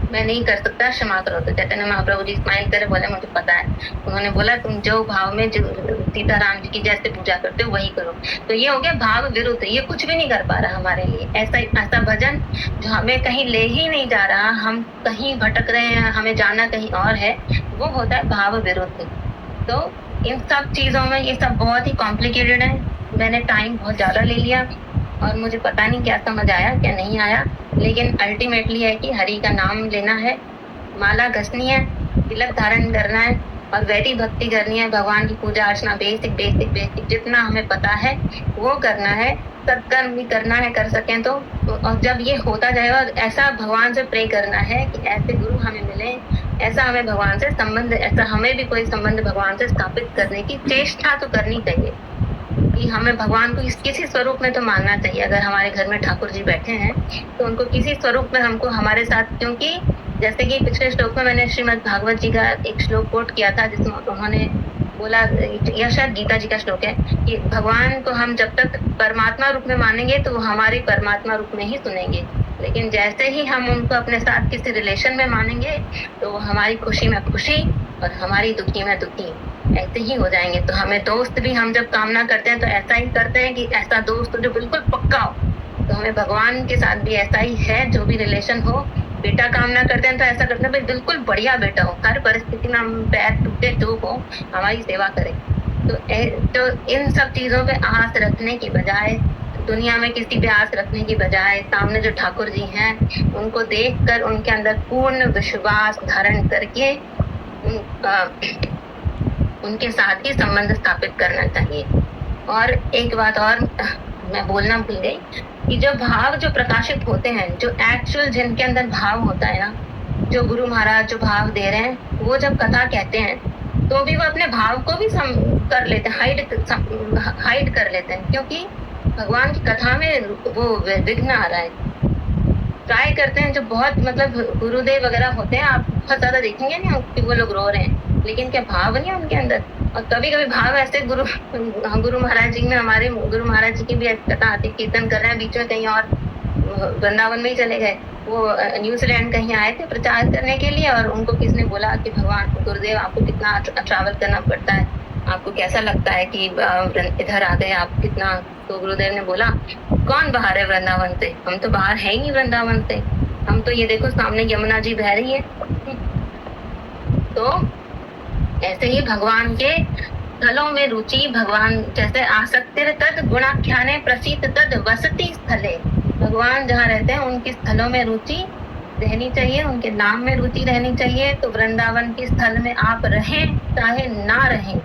मैं नहीं कर सकता, क्षमा करो। तो चैतन्य महाप्रभु जी स्माइल करे, बोले मुझे पता है। उन्होंने बोला तुम जो भाव में सीताराम जी की जैसे पूजा करते हो वही करो। तो ये हो गया भाव विरुद्ध, ये कुछ भी नहीं कर पा रहा हमारे लिए। ऐसा भजन जो हमें कहीं ले ही नहीं जा रहा, हम कहीं भटक रहे हैं, हमें जाना कहीं और है, वो होता है भाव विरुद्ध। तो इन सब चीजों में ये सब बहुत ही कॉम्प्लिकेटेड है। मैंने टाइम बहुत ज्यादा ले लिया और मुझे पता नहीं क्या समझ आया क्या नहीं आया, लेकिन अल्टीमेटली है कि हरि का नाम लेना है, माला घसनी है, तिलक धारण करना है और वैदिक भक्ति करनी है, भगवान की पूजा अर्चना बेसिक जितना हमें पता है वो करना है, सत्कर्म भी करना है कर सकें तो। और जब ये होता जाएगा, ऐसा भगवान से प्रे करना है कि ऐसे गुरु हमें मिले, ऐसा हमें भगवान से संबंध, ऐसा हमें भी कोई संबंध भगवान से स्थापित करने की चेष्टा तो करनी चाहिए कि हमें भगवान को किसी स्वरूप में तो मानना चाहिए। अगर हमारे घर में ठाकुर जी बैठे हैं तो उनको किसी स्वरूप में हमको हमारे साथ, क्योंकि जैसे कि पिछले श्लोक में मैंने श्रीमद् भागवत जी का एक श्लोक कोट किया था, जिसमें उन्होंने बोला, यह शायद गीता जी का श्लोक है, कि भगवान को हम जब तक परमात्मा रूप में मानेंगे तो वो हमारी परमात्मा रूप में ही सुनेंगे, लेकिन जैसे ही हम उनको अपने साथ किसी रिलेशन में मानेंगे तो हमारी खुशी में खुशी और हमारी दुखी में दुखी ऐसे ही हो जाएंगे। तो हमें दोस्त भी हम जब कामना करते हैं तो ऐसा ही करते हैं कि ऐसा दोस्त जो बिल्कुल पक्का हो, तो हमें भगवान के साथ भी ऐसा ही है, जो भी रिलेशन हो, बेटा कामना करते हैं तो ऐसा करते हैं भाई बिल्कुल बढ़िया बेटा हो, हर परिस्थिति में हम पैर टूटे जो हो हमारी सेवा करे। तो इन सब चीजों पे आस रखने की बजाय, दुनिया में किसी पे आस रखने की बजाय, सामने जो ठाकुर जी हैं उनको देखकर उनके अंदर पूर्ण विश्वास धारण करके उनके साथ ही संबंध स्थापित करना चाहिए। और एक बात और मैं बोलना भूल गई कि जो भाव जो प्रकाशित होते हैं, जो एक्चुअल जिनके अंदर भाव होता है ना, जो गुरु महाराज जो भाव दे रहे हैं, वो जब कथा कहते हैं तो भी वो अपने भाव को भी कर लेते हैं, हाइड कर लेते हैं, क्योंकि भगवान की कथा में वो विघ्न आ रहा है। ट्राई करते हैं, जो बहुत मतलब गुरुदेव वगैरह होते हैं, आप बहुत ज्यादा देखेंगे ना कि वो लोग रो रहे हैं, लेकिन क्या भाव नहीं है उनके अंदर। और कभी कभी भाव ऐसे गुरु महाराज जी में, हमारे गुरु महाराज जी की भी कथा आती, कीर्तन कर रहे हैं, बीच में कहीं और वृंदावन में ही चले गए, वो न्यूजीलैंड कहीं आए थे प्रचार करने के लिए, और उनको किसने बोला कि भगवान गुरुदेव आपको कितना ट्रैवल करना पड़ता है, आपको कैसा लगता है कि इधर आ गए आप, कितना। तो गुरुदेव ने बोला कौन बाहर है वृंदावन से, हम तो बाहर है ही नहीं वृंदावन से, हम तो ये देखो सामने यमुना जी बह रही है। तो ऐसे ही भगवान के स्थलों में रुचि, भगवान जैसे आसक्तिर तद गुणाख्याने प्रसीद तद वसति स्थले, भगवान जहाँ रहते हैं उनके स्थलों में रुचि रहनी चाहिए, उनके नाम में रुचि रहनी चाहिए। तो वृंदावन के स्थल में आप रहें चाहे ना रहें,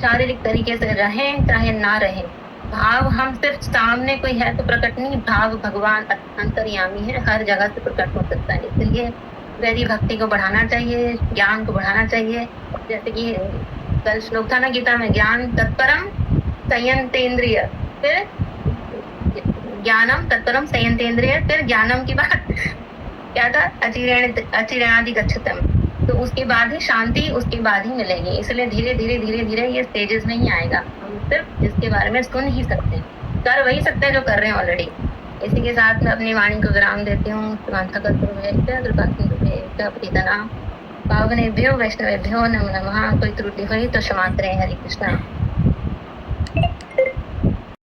शारीरिक तरीके से रहें चाहे ना रहें, भाव हम सिर्फ सामने कोई है तो प्रकट नहीं, भाव भगवान अंतर्यामी है, हर जगह से प्रकट हो सकता है। इसलिए वैधि भक्ति को बढ़ाना चाहिए, ज्ञान को बढ़ाना चाहिए। जैसे कि कल श्लोक था ना गीता में, ज्ञान तत्परम संयंतेन्द्रिय, फिर ज्ञानम तत्परम संयंतेन्द्रिय, फिर ज्ञानम की बात क्या था, अचिरेणादि गच्छतम, तो उसके बाद ही शांति, उसके बाद ही मिलेगी। इसलिए धीरे धीरे धीरे धीरे ये स्टेजेस नहीं आएगा, हम सिर्फ इसके बारे में सुन ही सकते हैं, कर वही सकते हैं जो कर रहे हैं ऑलरेडी। इसी के साथ मैं अपनी वाणी को विराम देती हूँ। पावनेभ्यो वैष्णवेभ्यो नमो नमः। कोई त्रुटि हुई तो क्षमा करें। हरे कृष्णा।